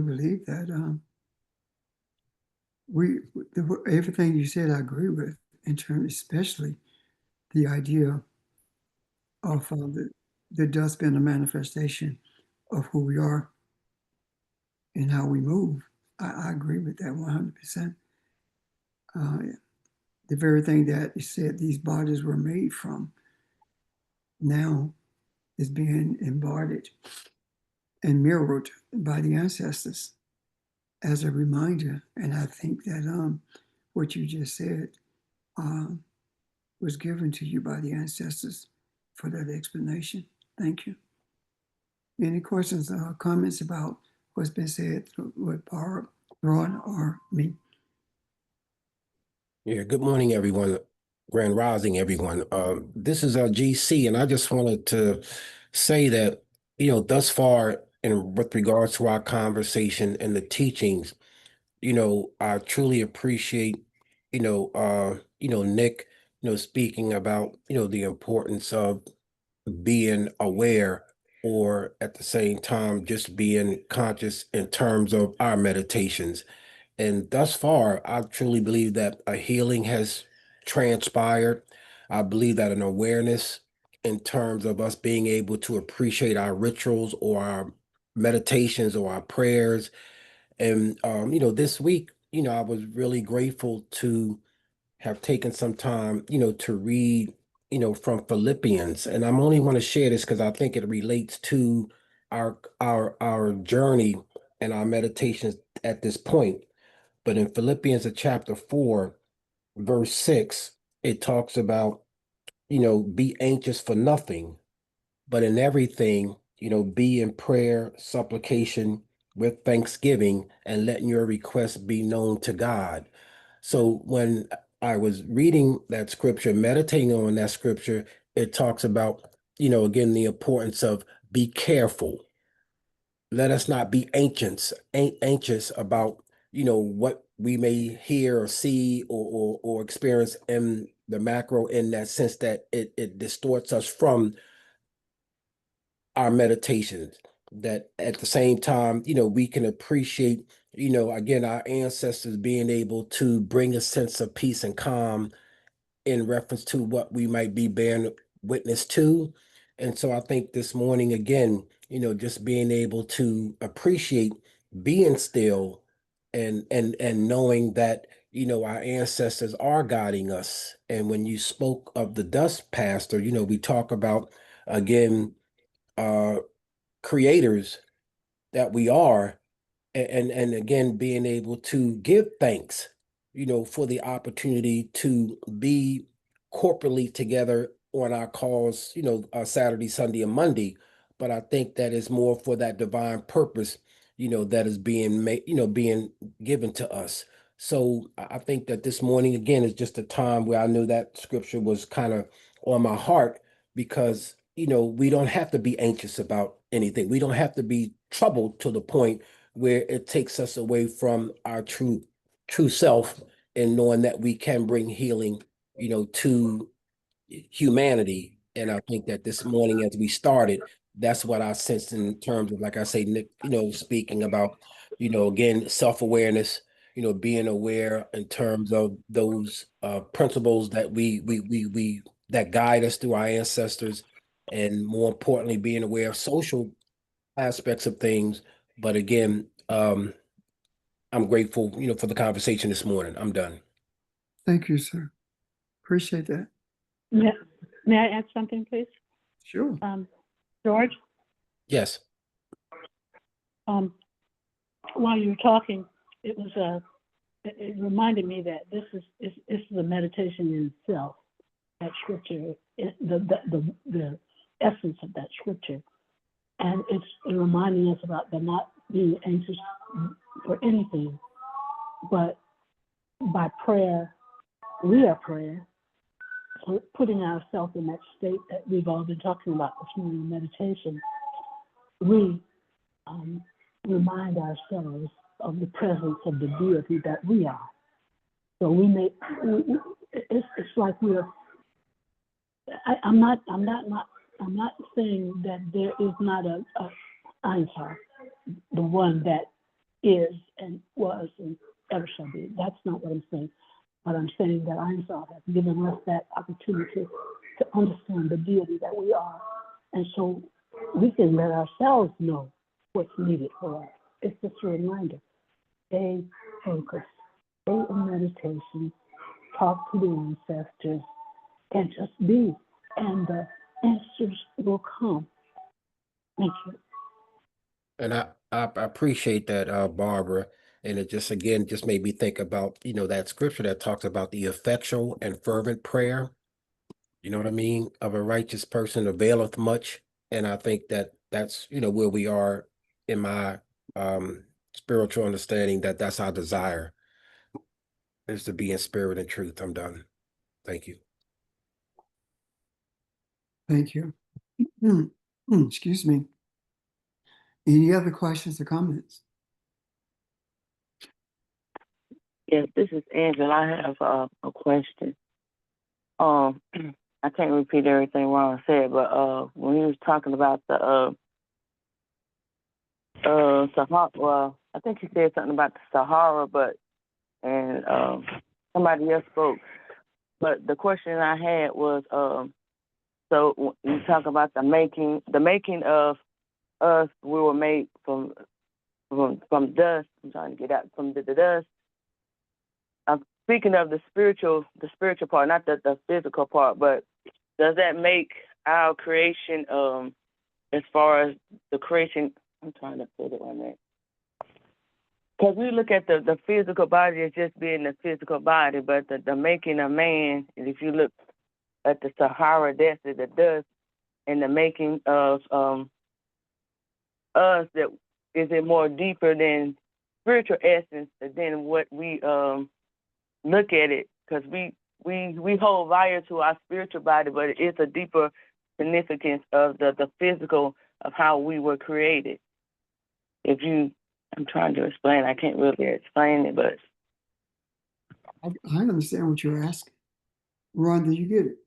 believe that everything you said I agree with, in terms, especially the idea of the dust being a manifestation of who we are and how we move. I agree with that 100%. the very thing that it said these bodies were made from now is being embodied and mirrored by the ancestors as a reminder. And I think that what you just said was given to you by the ancestors for that explanation. Thank you. Any questions or comments about what's been said with Barb, Ron, or me? Yeah, good morning, everyone. Grand Rising, everyone. This is GC, and I just wanted to say that, thus far, in with regards to our conversation and the teachings, I truly appreciate, Nick, speaking about, the importance of being aware, or at the same time just being conscious in terms of our meditations. And thus far, I truly believe that a healing has transpired. I believe that an awareness in terms of us being able to appreciate our rituals or our meditations or our prayers. And this week, I was really grateful to have taken some time, to read, from Philippians. And I'm only want to share this because I think it relates to our journey and our meditations at this point. But in Philippians chapter 4, verse 6, it talks about, be anxious for nothing, but in everything, be in prayer, supplication with thanksgiving, and letting your requests be known to God. So when I was reading that scripture, meditating on that scripture, it talks about, again, the importance of be careful. Let us not be anxious about, what we may hear or see or experience in the macro, in that sense that it distorts us from our meditations. That at the same time, we can appreciate, again, our ancestors being able to bring a sense of peace and calm in reference to what we might be bearing witness to. And so I think this morning, again, just being able to appreciate being still and knowing that, our ancestors are guiding us. And when you spoke of the dust, Pastor, we talk about, again, uh creators that we are, and again being able to give thanks, for the opportunity to be corporately together on our calls, Saturday, Sunday, and Monday. But I think that is more for that divine purpose, that is being made, being given to us. So I think that this morning again is just a time where I knew that scripture was kind of on my heart, because we don't have to be anxious about anything. We don't have to be troubled to the point where it takes us away from our true self, and knowing that we can bring healing, to humanity. And I think that this morning, as we started, that's what I sensed in terms of, like I say, Nick, speaking about, again, self-awareness, being aware in terms of those principles that we that guide us through our ancestors, and more importantly, being aware of social aspects of things. But again, I'm grateful, for the conversation this morning. I'm done. Thank you, sir. Appreciate that. May I add something, please? Sure. George, Yes. while you were talking, it was it reminded me that this is a meditation in itself. That scripture, the essence of that scripture, and it's reminding us about the not being anxious for anything, but by prayer, we are prayer. So putting ourselves in that state that we've all been talking about this morning in meditation, we remind ourselves of the presence of the deity that we are. So it's like we're. I'm not saying that there is not a Einstein, the one that is and was and ever shall be. That's not what I'm saying. But I'm saying that Einstein has given us that opportunity to understand the deity that we are. And so we can let ourselves know what's needed for us. It's just a reminder. Stay focused, stay in meditation, talk to the ancestors, and just be, and the answers will come. Thank you. And I appreciate that, Barbara. And it just again just made me think about, that scripture that talks about the effectual and fervent prayer. You know what I mean? Of a righteous person availeth much. And I think that that's, where we are in my spiritual understanding, that that's our desire, is to be in spirit and truth. I'm done. Thank you. Thank you. Excuse me. Any other questions or comments? Yes, this is Angela. I have a question. I can't repeat everything Ron said, but when he was talking about the Sahara, well, I think he said something about the Sahara, and somebody else spoke. But the question I had was, so when you talk about the making of us, we were made from dust. I'm trying to get out from the dust. I'm speaking of the spiritual part, not the physical part, but does that make our creation, as far as the creation, I'm trying to put it on that. Because we look at the physical body as just being the physical body, but the making of man, and if you look at the Sahara Desert, the dust, and the making of us, that is it more deeper than spiritual essence than what we look at it, because we hold value to our spiritual body, but it's a deeper significance of the physical of how we were created. I'm trying to explain. I can't really explain it, but I understand what you're asking. Ron, did you get it?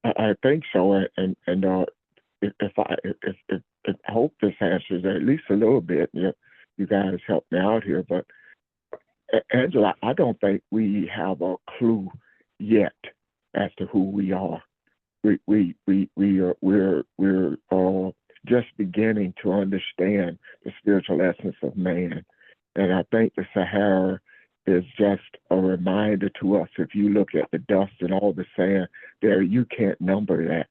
I think so, and if I hope this answers at least a little bit. You guys help me out here, but Angela, I don't think we have a clue yet as to who we are. We're just beginning to understand the spiritual essence of man, and I think the Sahara is just a reminder to us. If you look at the dust and all the sand there, you can't number that,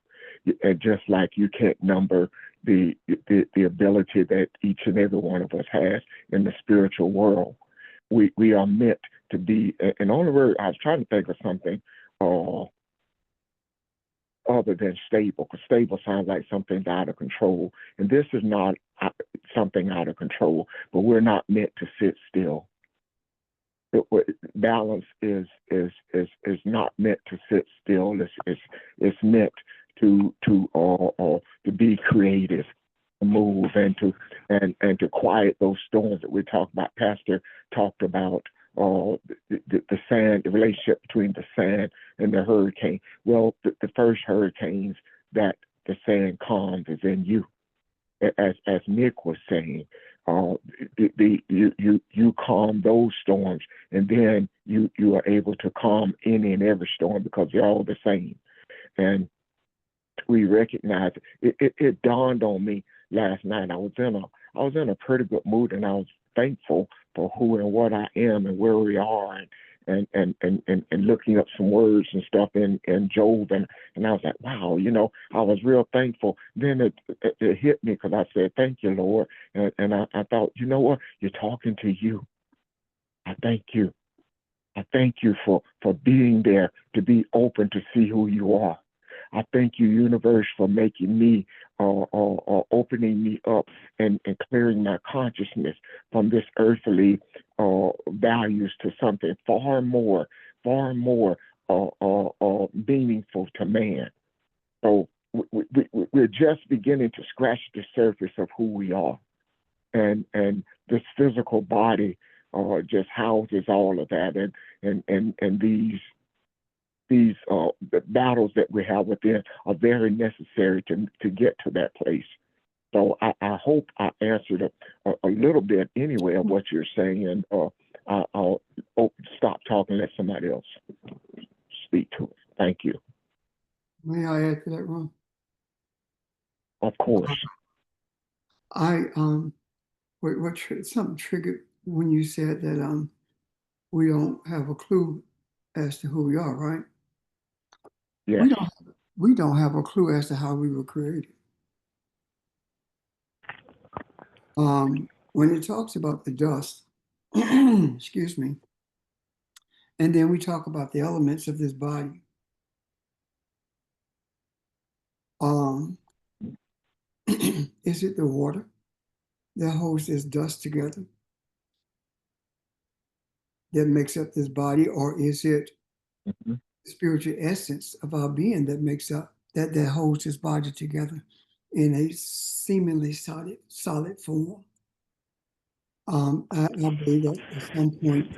and just like you can't number the ability that each and every one of us has in the spiritual world. We are meant to be, and on the word, I was trying to think of something other than stable, because stable sounds like something's out of control. And this is not something out of control, but we're not meant to sit still. Balance is not meant to sit still. It's meant to be creative, to move, and to quiet those storms that we talked about. Pastor talked about the sand, the relationship between the sand and the hurricane. Well, the first hurricanes that the sand calms is in you. As Nick was saying, you calm those storms, and then you are able to calm any and every storm, because they're all the same. And we recognize it dawned on me last night. I was in a pretty good mood, and I was thankful for who and what I am and where we are, and looking up some words and stuff in Job, and I was like, wow, I was real thankful. Then it hit me, because I said, thank you, Lord, and I thought, you know what, you're talking to you. I thank you. I thank you for being there, to be open to see who you are. I thank you, universe, for making me, opening me up and clearing my consciousness from this earthly values to something far more meaningful to man. So we're just beginning to scratch the surface of who we are, and this physical body just houses all of that, and these the battles that we have within are very necessary to get to that place. So I hope I answered a little bit anyway of what you're saying, and I'll stop talking and let somebody else speak to it. Thank you. May I add to that, Ron? Of course. Something triggered when you said that we don't have a clue as to who we are, right? Yes. We don't have a clue as to how we were created. When it talks about the dust, excuse me, and then we talk about the elements of this body. Is it the water that holds this dust together that makes up this body, or is it Mhm. the spiritual essence of our being that makes up that holds this body together in a seemingly solid form? I believe that at some point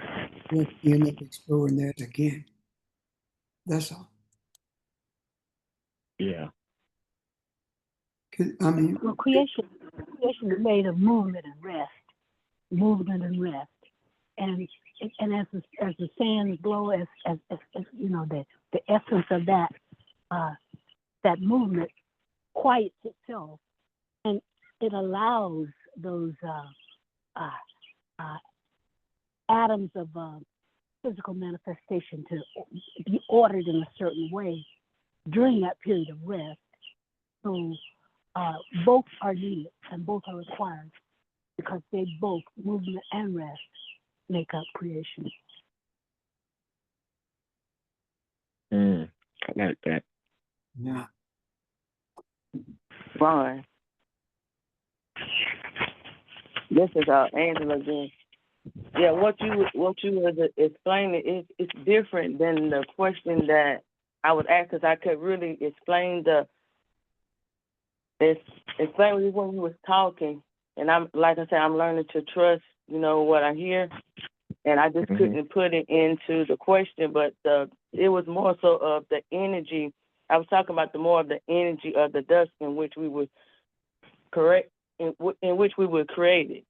we'll end up exploring that again. That's all. Yeah. I mean, Well, creation is made of movement and rest, and as the sands blow, as you know, the essence of that that movement quiets itself, and it allows those atoms of physical manifestation to be ordered in a certain way during that period of rest. So both are needed and both are required because they both, movement and rest, make up creation. I like that. yeah. Ron. This is Angela again. Yeah, what you was explaining it's different than the question that I would ask, because I could really explain explain when you was talking, and I'm like I said, I'm learning to trust, what I hear, and I just couldn't put it into the question, but it was more so of the energy. I was talking about more of the energy of the dust in which we were in which we were created.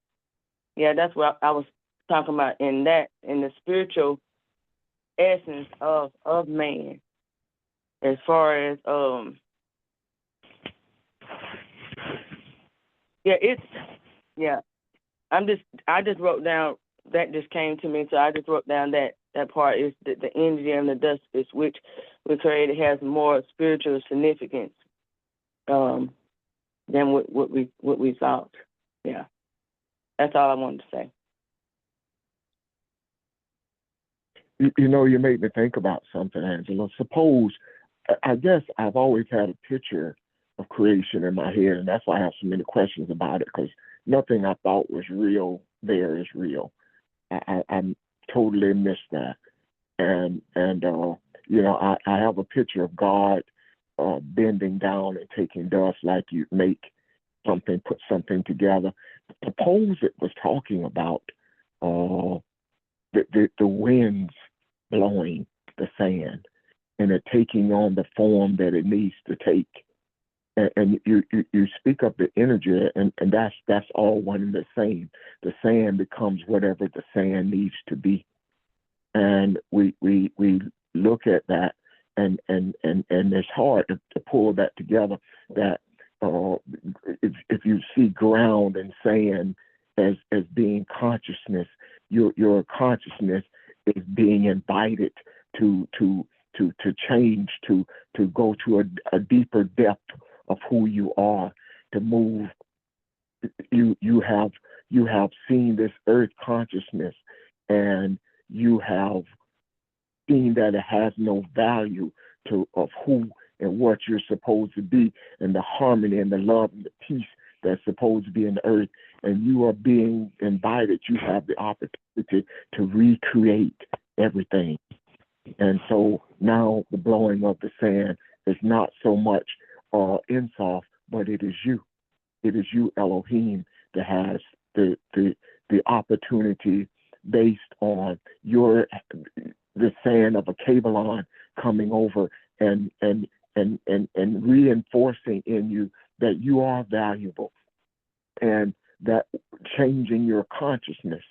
Yeah, that's what I was talking about in the spiritual essence of man. As far as I just wrote down that just came to me, so I just wrote down that part is the energy and the dust is which we created has more spiritual significance than what we thought. Yeah, that's all I wanted to say. You made me think about something, Angela. Suppose, I guess I've always had a picture of creation in my head, and that's why I have so many questions about it, because nothing I thought was real there is real. I totally missed that. And I have a picture of God bending down and taking dust like you make something, put something together. Suppose it was talking about the winds blowing the sand and it taking on the form that it needs to take. And you speak of the energy, and that's all one and the same. The sand becomes whatever the sand needs to be. And we look at that, and it's hard to pull that together. That if you see ground and sand as being consciousness, your consciousness is being invited to change, to go to a deeper depth of who you are, to move. You have seen this earth consciousness, and you have seen that it has no value of who and what you're supposed to be, and the harmony and the love and the peace that's supposed to be in the earth. And you are being invited. You have the opportunity to recreate everything. And so now the blowing of the sand is not so much Insof, but it is you. It is you, Elohim, that has the opportunity based on the sand of a Kabbalah coming over and reinforcing in you that you are valuable, and that changing your consciousness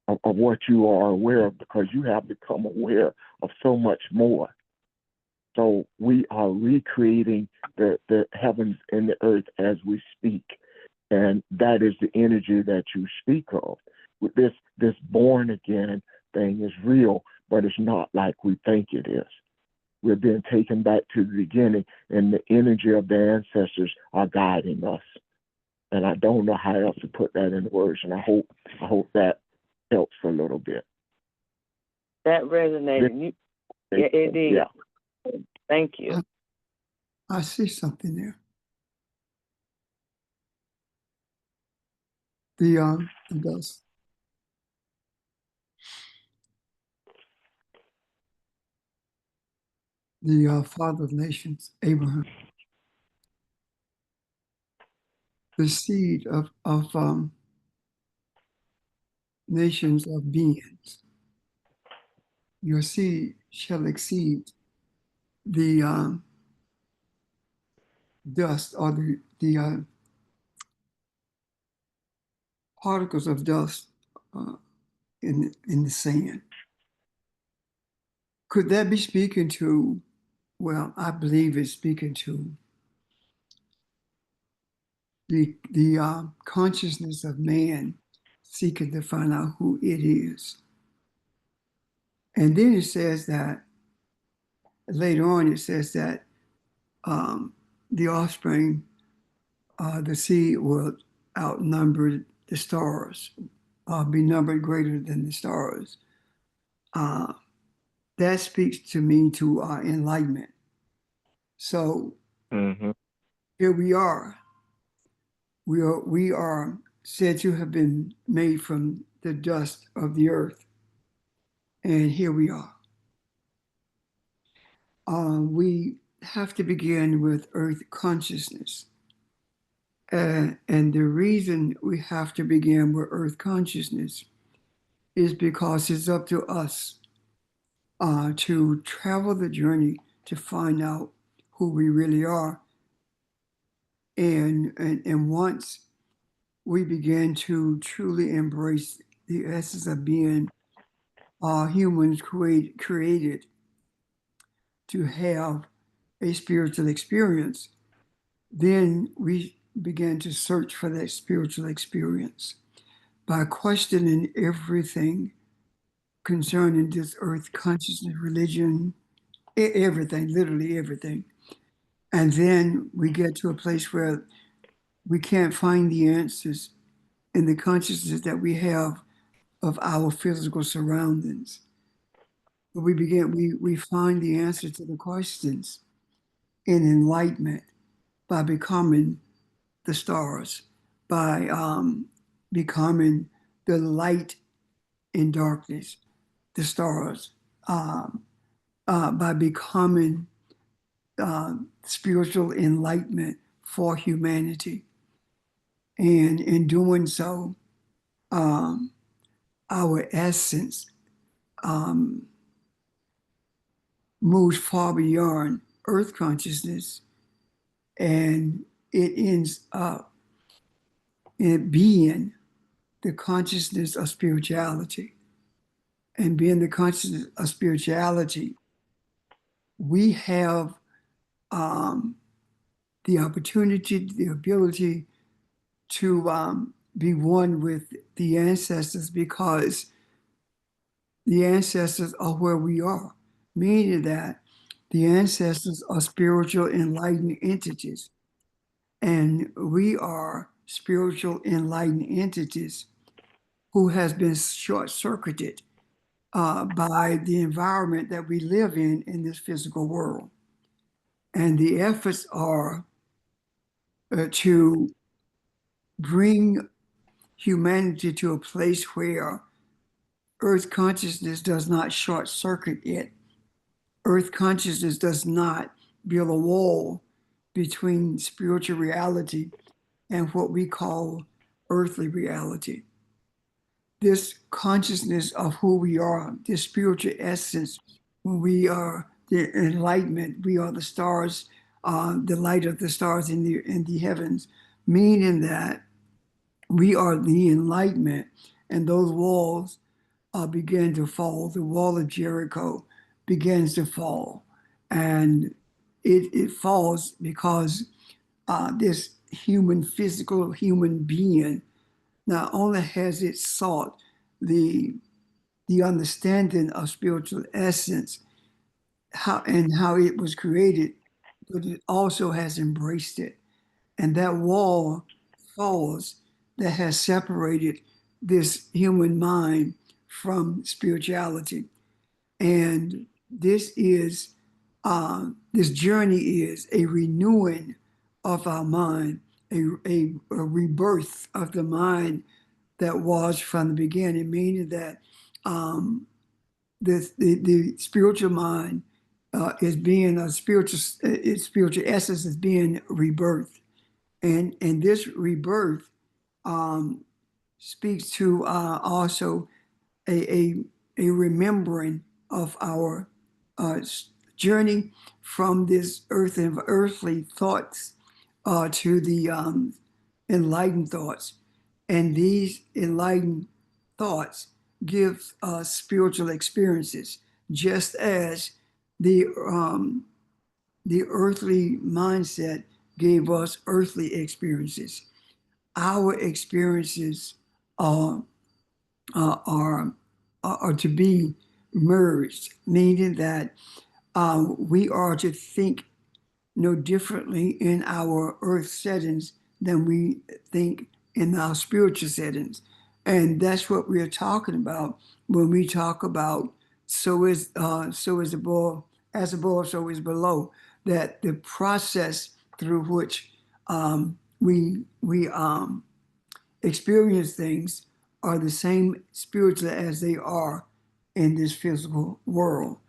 of what you are aware of, because you have become aware of so much more. So we are recreating the heavens and the earth as we speak. And that is the energy that you speak of. With this born again, thing is real, but it's not like we think it is. We're being taken back to the beginning, and the energy of the ancestors are guiding us. And I don't know how else to put that in words, and I hope that helps a little bit. That resonated. Yeah, it did. Yeah. Thank you. I see something there. The dust. The father of nations, Abraham. The seed of nations of beings. Your seed shall exceed the dust or the particles of dust in the sand. Could that be speaking to? Well, I believe it's speaking to the consciousness of man seeking to find out who it is. And then it says that later on, it says that the offspring, the seed will outnumber the stars, be numbered greater than the stars. That speaks to me to enlightenment. So here we are. We are said to have been made from the dust of the earth. And here we are. We have to begin with earth consciousness. And the reason we have to begin with earth consciousness is because it's up to us to travel the journey to find out who we really are. And once we begin to truly embrace the essence of being humans created to have a spiritual experience, then we begin to search for that spiritual experience by questioning everything concerning this earth consciousness, religion, everything, literally everything. And then we get to a place where we can't find the answers in the consciousness that we have of our physical surroundings. But we find the answer to the questions in enlightenment by becoming the stars, by becoming the light in darkness, the stars, by becoming spiritual enlightenment for humanity. And in doing so, our essence moves far beyond earth consciousness, and it ends up in being the consciousness of spirituality. And being the consciousness of spirituality, we have the opportunity, the ability to be one with the ancestors, because the ancestors are where we are, meaning that the ancestors are spiritual enlightened entities. And we are spiritual enlightened entities who has been short-circuited by the environment that we live in this physical world. And the efforts are to bring humanity to a place where earth consciousness does not short circuit it. Earth consciousness does not build a wall between spiritual reality and what we call earthly reality. This consciousness of who we are, this spiritual essence, when we are the enlightenment, we are the stars, the light of the stars in the heavens, meaning that we are the enlightenment, and those walls begin to fall. The wall of Jericho begins to fall, and it falls because this physical human being not only has it sought the the understanding of spiritual essence, how it was created, but it also has embraced it. And that wall falls that has separated this human mind from spirituality. And this journey is a renewing of our mind, a rebirth of the mind that was from the beginning, meaning that the spiritual mind is being a spiritual its spiritual essence is being rebirthed, and this rebirth um, speaks to also a remembering of our journey from this earthly thoughts to the enlightened thoughts. And these enlightened thoughts give us spiritual experiences, just as the the earthly mindset gave us earthly experiences. Our experiences are are are to be merged, meaning that we are to think no differently in our earth settings than we think in our spiritual settings. And that's what we are talking about when we talk about so is above, as above, so is below. That the process through which we experience things are the same spiritually as they are in this physical world.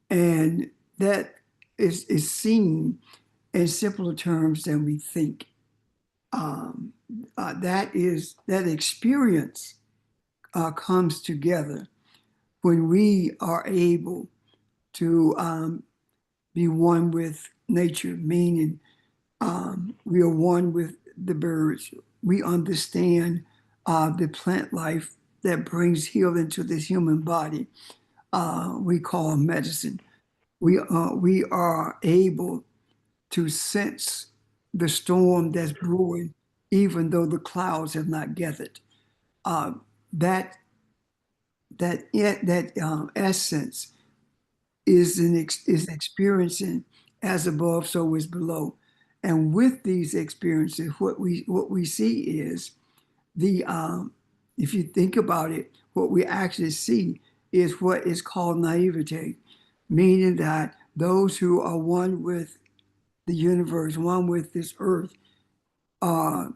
And that is seen in simpler terms than we think. That experience comes together when we are able to be one with nature, meaning we are one with the birds. We understand the plant life that brings healing to this human body. We call medicine. We are able to sense the storm that's brewing, even though the clouds have not gathered. Uh, that essence is experiencing as above, so is below. And with these experiences, what we see is the if you think about it, what we actually see is what is called naivete, meaning that those who are one with the universe, one with this earth, uh,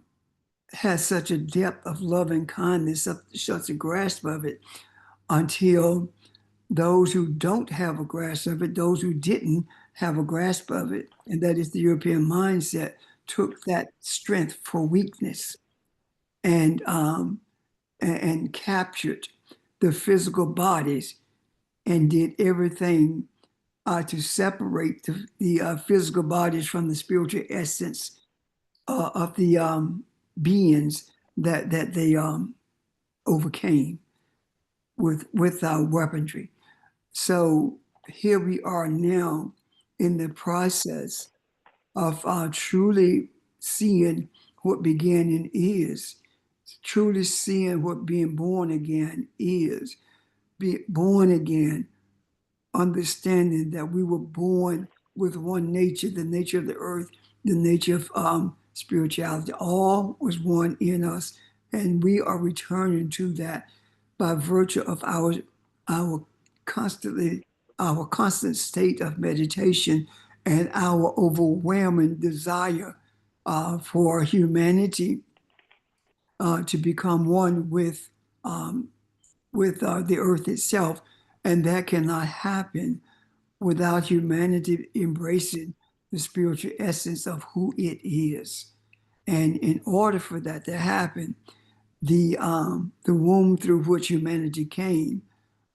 has such a depth of love and kindness, such a grasp of it, until those who don't have a grasp of it, those who didn't have a grasp of it, and that is the European mindset, took that strength for weakness and captured the physical bodies and did everything to separate the physical bodies from the spiritual essence of the beings that they overcame with weaponry. So here we are now in the process of truly seeing what beginning is, truly seeing what being born again is. Be born again, understanding that we were born with one nature, the nature of the earth, the nature of spirituality. All was one in us, and we are returning to that by virtue of our our constant state of meditation and our overwhelming desire for humanity to become one with the earth itself. And that cannot happen without humanity embracing the spiritual essence of who it is. And in order for that to happen, the womb through which humanity came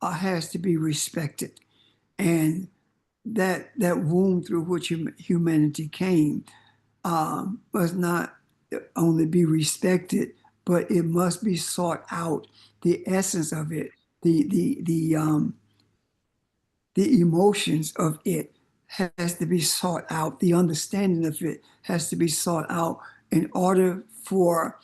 has to be respected. And that womb through which humanity came must not only be respected, but it must be sought out. The essence of it, the emotions of it has to be sought out. The understanding of it has to be sought out in order for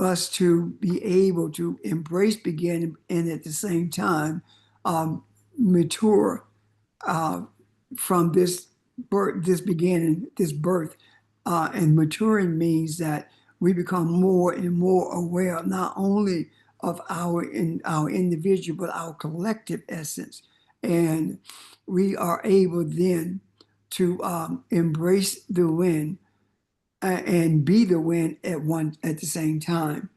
us to be able to embrace, begin, and at the same time mature from this birth, this beginning, this birth. And maturing means that we become more and more aware not only of our individual, but our collective essence. And we are able then to embrace the wind and be the wind at the same time.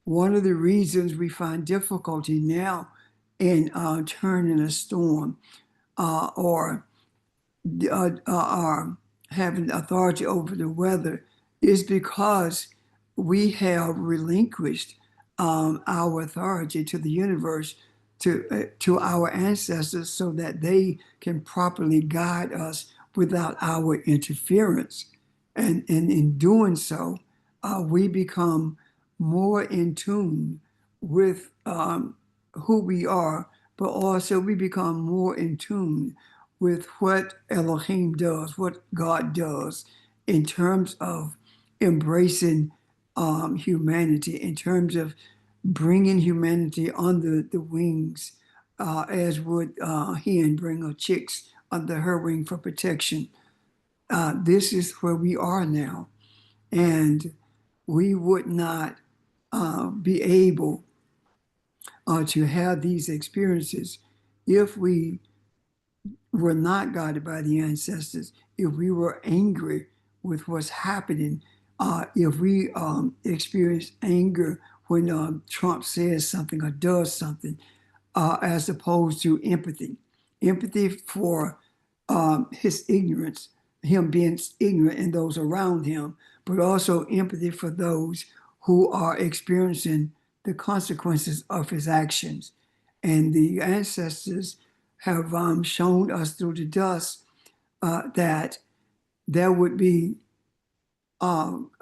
One of the reasons we find difficulty now in turning a storm or having authority over the weather is because we have relinquished our authority to the universe, to our ancestors, so that they can properly guide us without our interference. And in doing so, we become more in tune with who we are, but also we become more in tune with what Elohim does, what God does in terms of embracing humanity, in terms of bringing humanity under the wings, as would hen bring her chicks under her wing for protection. This is where we are now. And we would not be able to have these experiences if we were not guided by the ancestors, if we were angry with what's happening, if we experience anger when Trump says something or does something, as opposed to empathy. Empathy for his ignorance, him being ignorant and those around him, but also empathy for those who are experiencing the consequences of his actions. And the ancestors have shown us through the dust that there would be the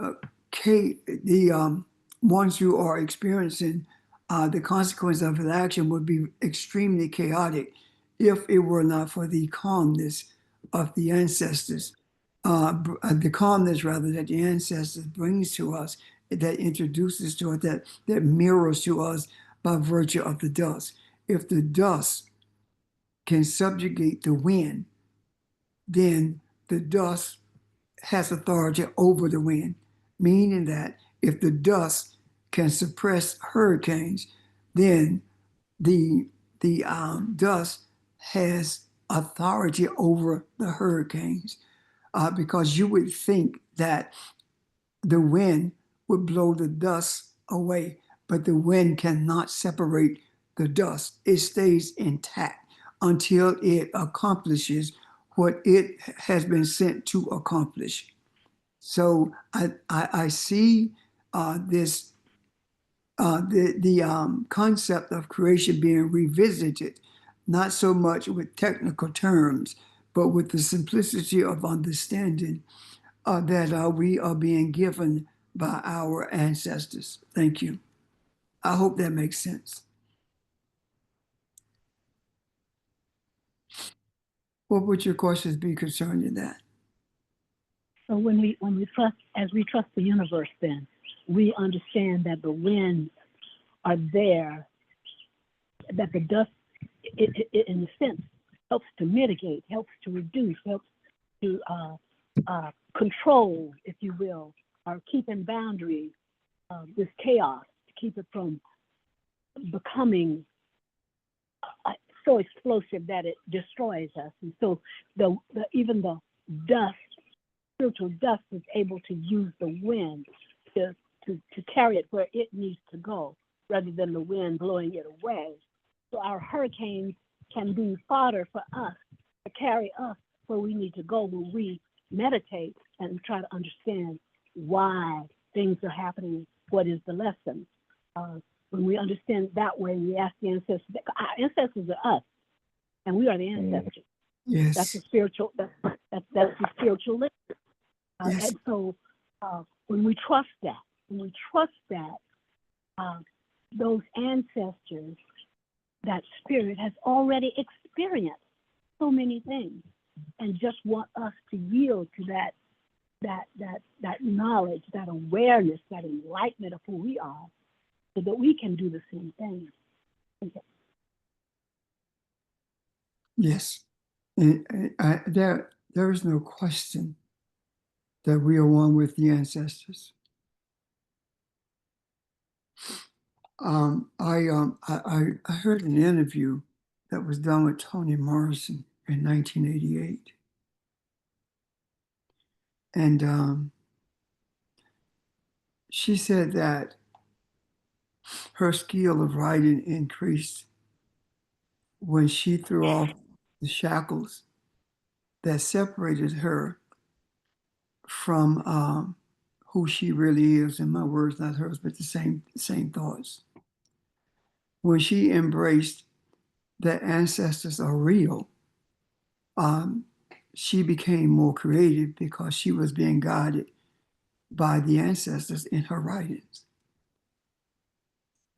ones who are experiencing the consequence of his action would be extremely chaotic if it were not for the calmness of the ancestors, the calmness rather that the ancestors brings to us, that introduces to us, that mirrors to us by virtue of the dust. If the dust can subjugate the wind, then the dust has authority over the wind, meaning that if the dust can suppress hurricanes, then the dust has authority over the hurricanes, because you would think that the wind would blow the dust away, but the wind cannot separate the dust. It stays intact until it accomplishes what it has been sent to accomplish. So I see this the concept of creation being revisited, not so much with technical terms, but with the simplicity of understanding that we are being given by our ancestors. Thank you. I hope that makes sense. What would your questions be concerning that? So when we trust, as we trust the universe, then we understand that the winds are there, that the dust, it in a sense, helps to mitigate, helps to reduce, helps to control, if you will, or keep in boundaries this chaos, to keep it from becoming so explosive that it destroys us. And so even the dust, spiritual dust, is able to use the wind to carry it where it needs to go, rather than the wind blowing it away. So our hurricanes can be fodder for us to carry us where we need to go when we meditate and try to understand why things are happening, what is the lesson. When we understand that way, we ask the ancestors. Our ancestors are us, and we are the ancestors. Yes. That's the spiritual. That's the spiritual lineage. Yes. And so, when we trust that, those ancestors, that spirit has already experienced so many things, and just want us to yield to that that knowledge, that awareness, that enlightenment of who we are, so that we can do the same thing. Yes. And there is no question that we are one with the ancestors. I heard an interview that was done with Toni Morrison in 1988. And she said that her skill of writing increased when she threw off the shackles that separated her from who she really is. In my words, not hers, but the same thoughts. When she embraced that ancestors are real, she became more creative because she was being guided by the ancestors in her writings.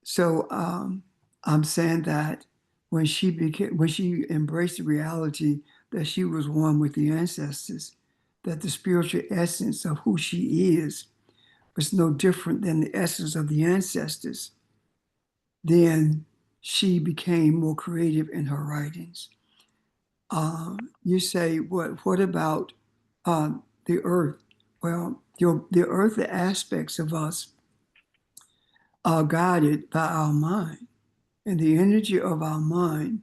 So I'm saying that when she embraced the reality that she was one with the ancestors, that the spiritual essence of who she is was no different than the essence of the ancestors, then she became more creative in her writings. You say, what about the earth? Well, the earthly aspects of us are guided by our mind, and the energy of our mind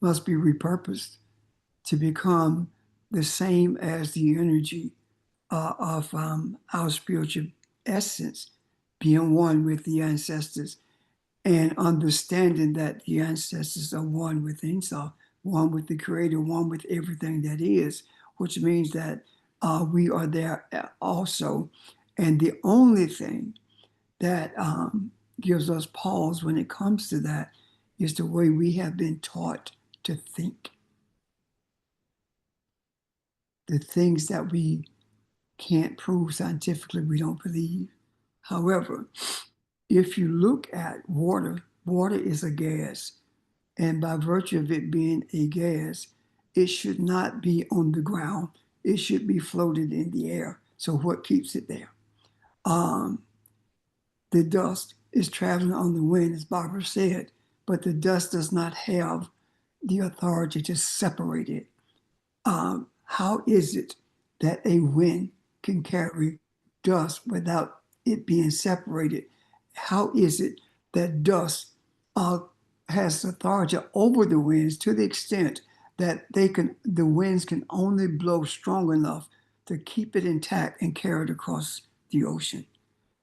must be repurposed to become the same as the energy of our spiritual essence, being one with the ancestors and understanding that the ancestors are one with himself, one with the creator, one with everything that is, which means that we are there also. And the only thing that gives us pause when it comes to that is the way we have been taught to think. The things that we can't prove scientifically, we don't believe. However, if you look at water, water is a gas. And by virtue of it being a gas, it should not be on the ground. It should be floated in the air. So what keeps it there? The dust is traveling on the wind, as Barbara said, but the dust does not have the authority to separate it. How is it that a wind can carry dust without it being separated? How is it that dust has authority over the winds to the extent that the winds can only blow strong enough to keep it intact and carry it across the ocean?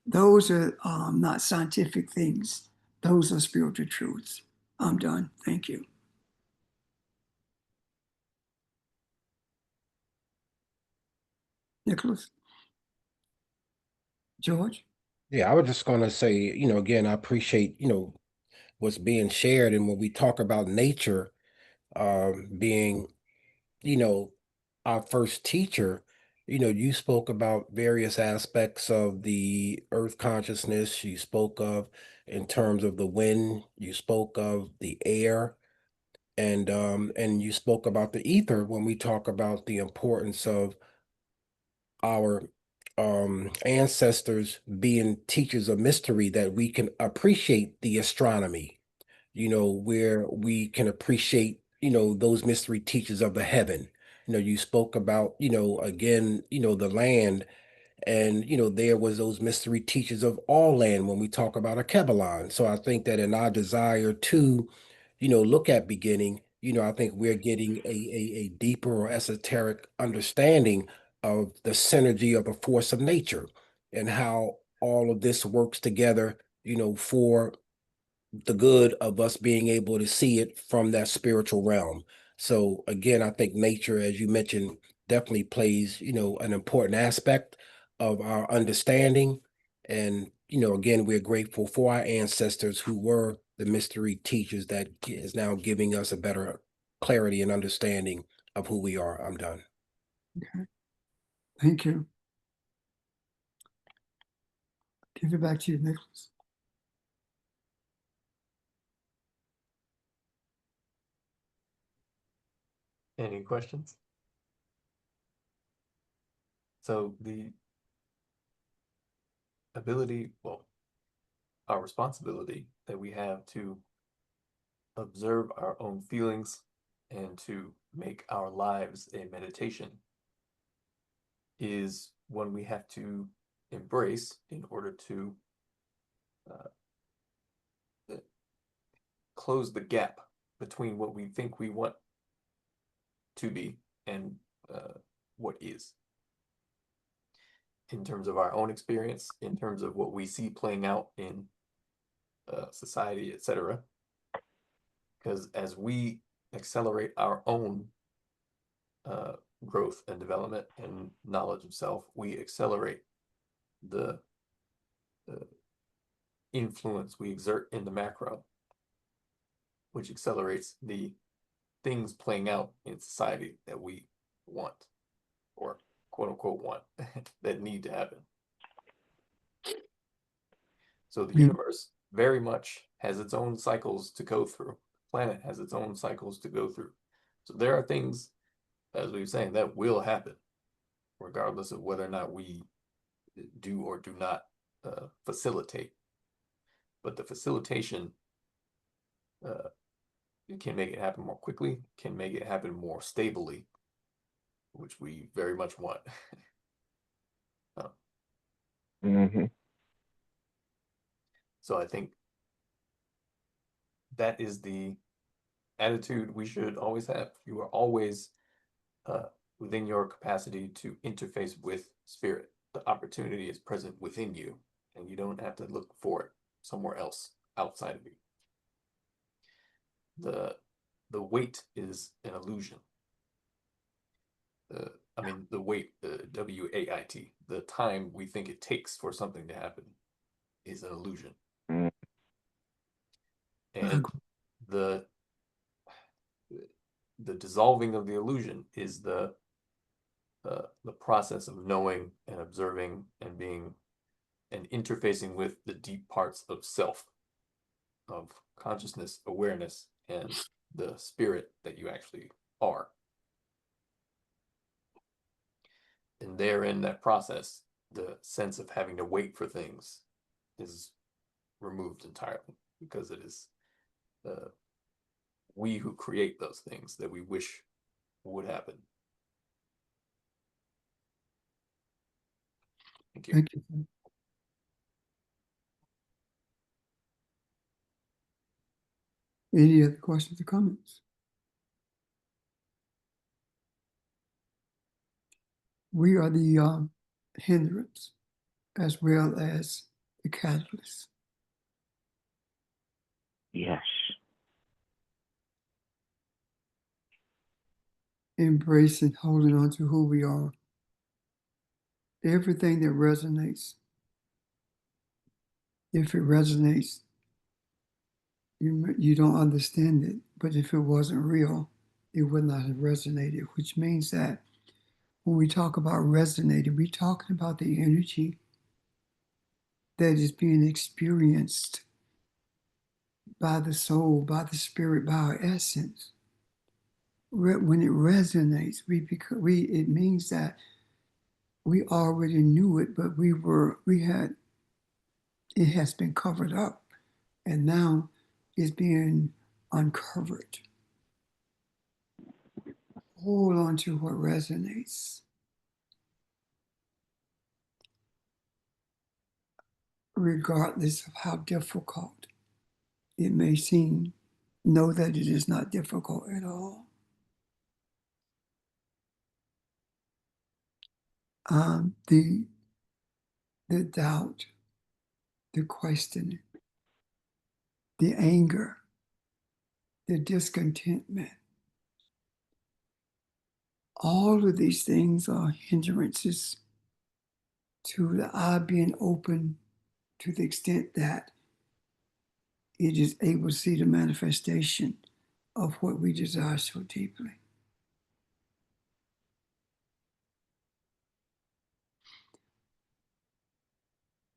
Those are not scientific things. Those are spiritual truths. I'm done. Thank you. Nicholas? George? Yeah, I was just going to say, again, I appreciate, what's being shared. And when we talk about nature being, you know, our first teacher, you spoke about various aspects of the earth consciousness. You spoke of in terms of the wind, you spoke of the air, and you spoke about the ether when we talk about the importance of our ancestors being teachers of mystery, that we can appreciate the astronomy, where we can appreciate, those mystery teachers of the heaven. You spoke about, again, the land, and, there was those mystery teachers of all land when we talk about a Kebelon. So I think that in our desire to, look at beginning, I think we're getting a deeper or esoteric understanding of the synergy of the force of nature and how all of this works together, for the good of us being able to see it from that spiritual realm. So again, I think nature, as you mentioned, definitely plays, an important aspect of our understanding. And, again, we're grateful for our ancestors who were the mystery teachers that is now giving us a better clarity and understanding of who we are. I'm done. Okay. Thank you. Give it back to you, Nicholas. Any questions? So the ability, well, our responsibility that we have to observe our own feelings and to make our lives a meditation is one we have to embrace in order to close the gap between what we think we want to be and what is. In terms of our own experience, in terms of what we see playing out in society, etc. Because as we accelerate our own growth and development and knowledge of self, we accelerate the influence we exert in the macro, which accelerates the things playing out in society that we want, or quote unquote want, that need to happen. So the universe very much has its own cycles to go through. The planet has its own cycles to go through. So there are things, as we were saying, that will happen, regardless of whether or not we do or do not facilitate. But the facilitation can make it happen more quickly, can make it happen more stably, which we very much want. Mm-hmm. So I think that is the attitude we should always have. You are always within your capacity to interface with spirit. The opportunity is present within you, and you don't have to look for it somewhere else outside of you. The wait is an illusion. The wait, the WAIT, the time we think it takes for something to happen is an illusion. Mm. And the dissolving of the illusion is the process of knowing and observing and being and interfacing with the deep parts of self, of consciousness, awareness, and the spirit that you actually are. And therein, that process, the sense of having to wait for things is removed entirely, because it is we who create those things that we wish would happen. Thank you. Thank you. Any other questions or comments? We are the hindrance as well as the catalyst. Yes. Embracing, holding on to who we are. Everything that resonates, if it resonates, you don't understand it, but if it wasn't real, it would not have resonated, which means that when we talk about resonating, we're talking about the energy that is being experienced by the soul, by the spirit, by our essence. When it resonates, it means that we already knew it, but it has been covered up, and now it's being uncovered. Hold on to what resonates. Regardless of how difficult it may seem, know that it is not difficult at all. The doubt, the questioning, the anger, the discontentment, all of these things are hindrances to the eye being open to the extent that it is able to see the manifestation of what we desire so deeply.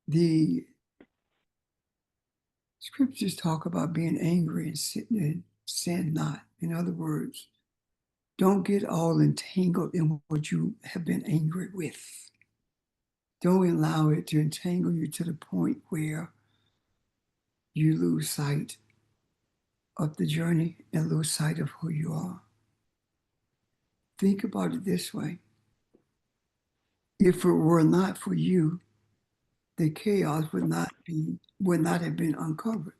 The scriptures talk about being angry and sin not. In other words, don't get all entangled in what you have been angry with. Don't allow it to entangle you to the point where you lose sight of the journey and lose sight of who you are. Think about it this way. If it were not for you, the chaos would not have been uncovered.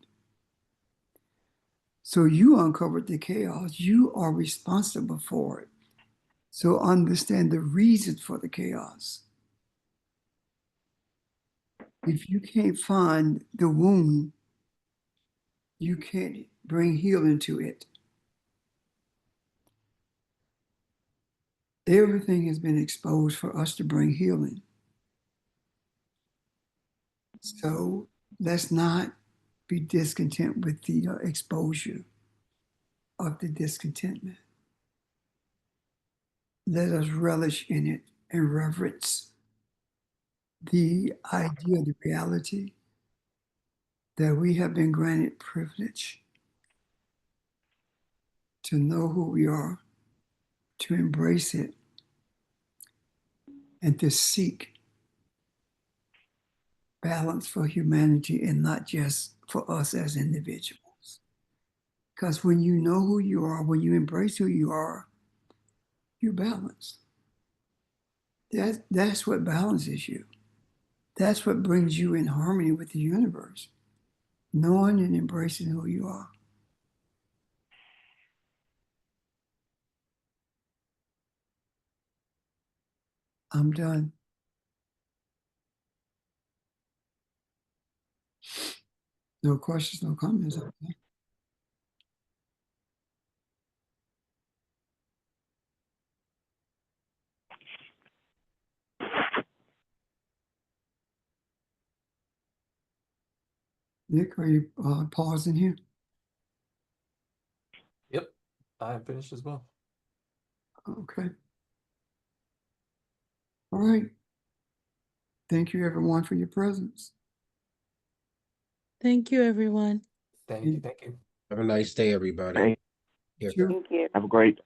So you uncovered the chaos. You are responsible for it. So understand the reason for the chaos. If you can't find the wound, you can't bring healing to it. Everything has been exposed for us to bring healing. So let's not be discontent with the exposure of the discontentment. Let us relish in it and reverence the idea, the reality that we have been granted privilege to know who we are, to embrace it, and to seek balance for humanity and not just for us as individuals. Because when you know who you are, when you embrace who you are, you're balanced. That's what balances you. That's what brings you in harmony with the universe, knowing and embracing who you are. I'm done. No questions, no comments. Okay. Nick, are you pausing here? Yep, I am finished as well. Okay. All right. Thank you, everyone, for your presence. Thank you, everyone. Thank you. Thank you. Have a nice day, everybody. Thank Yeah. Sure. Thank you. Have a great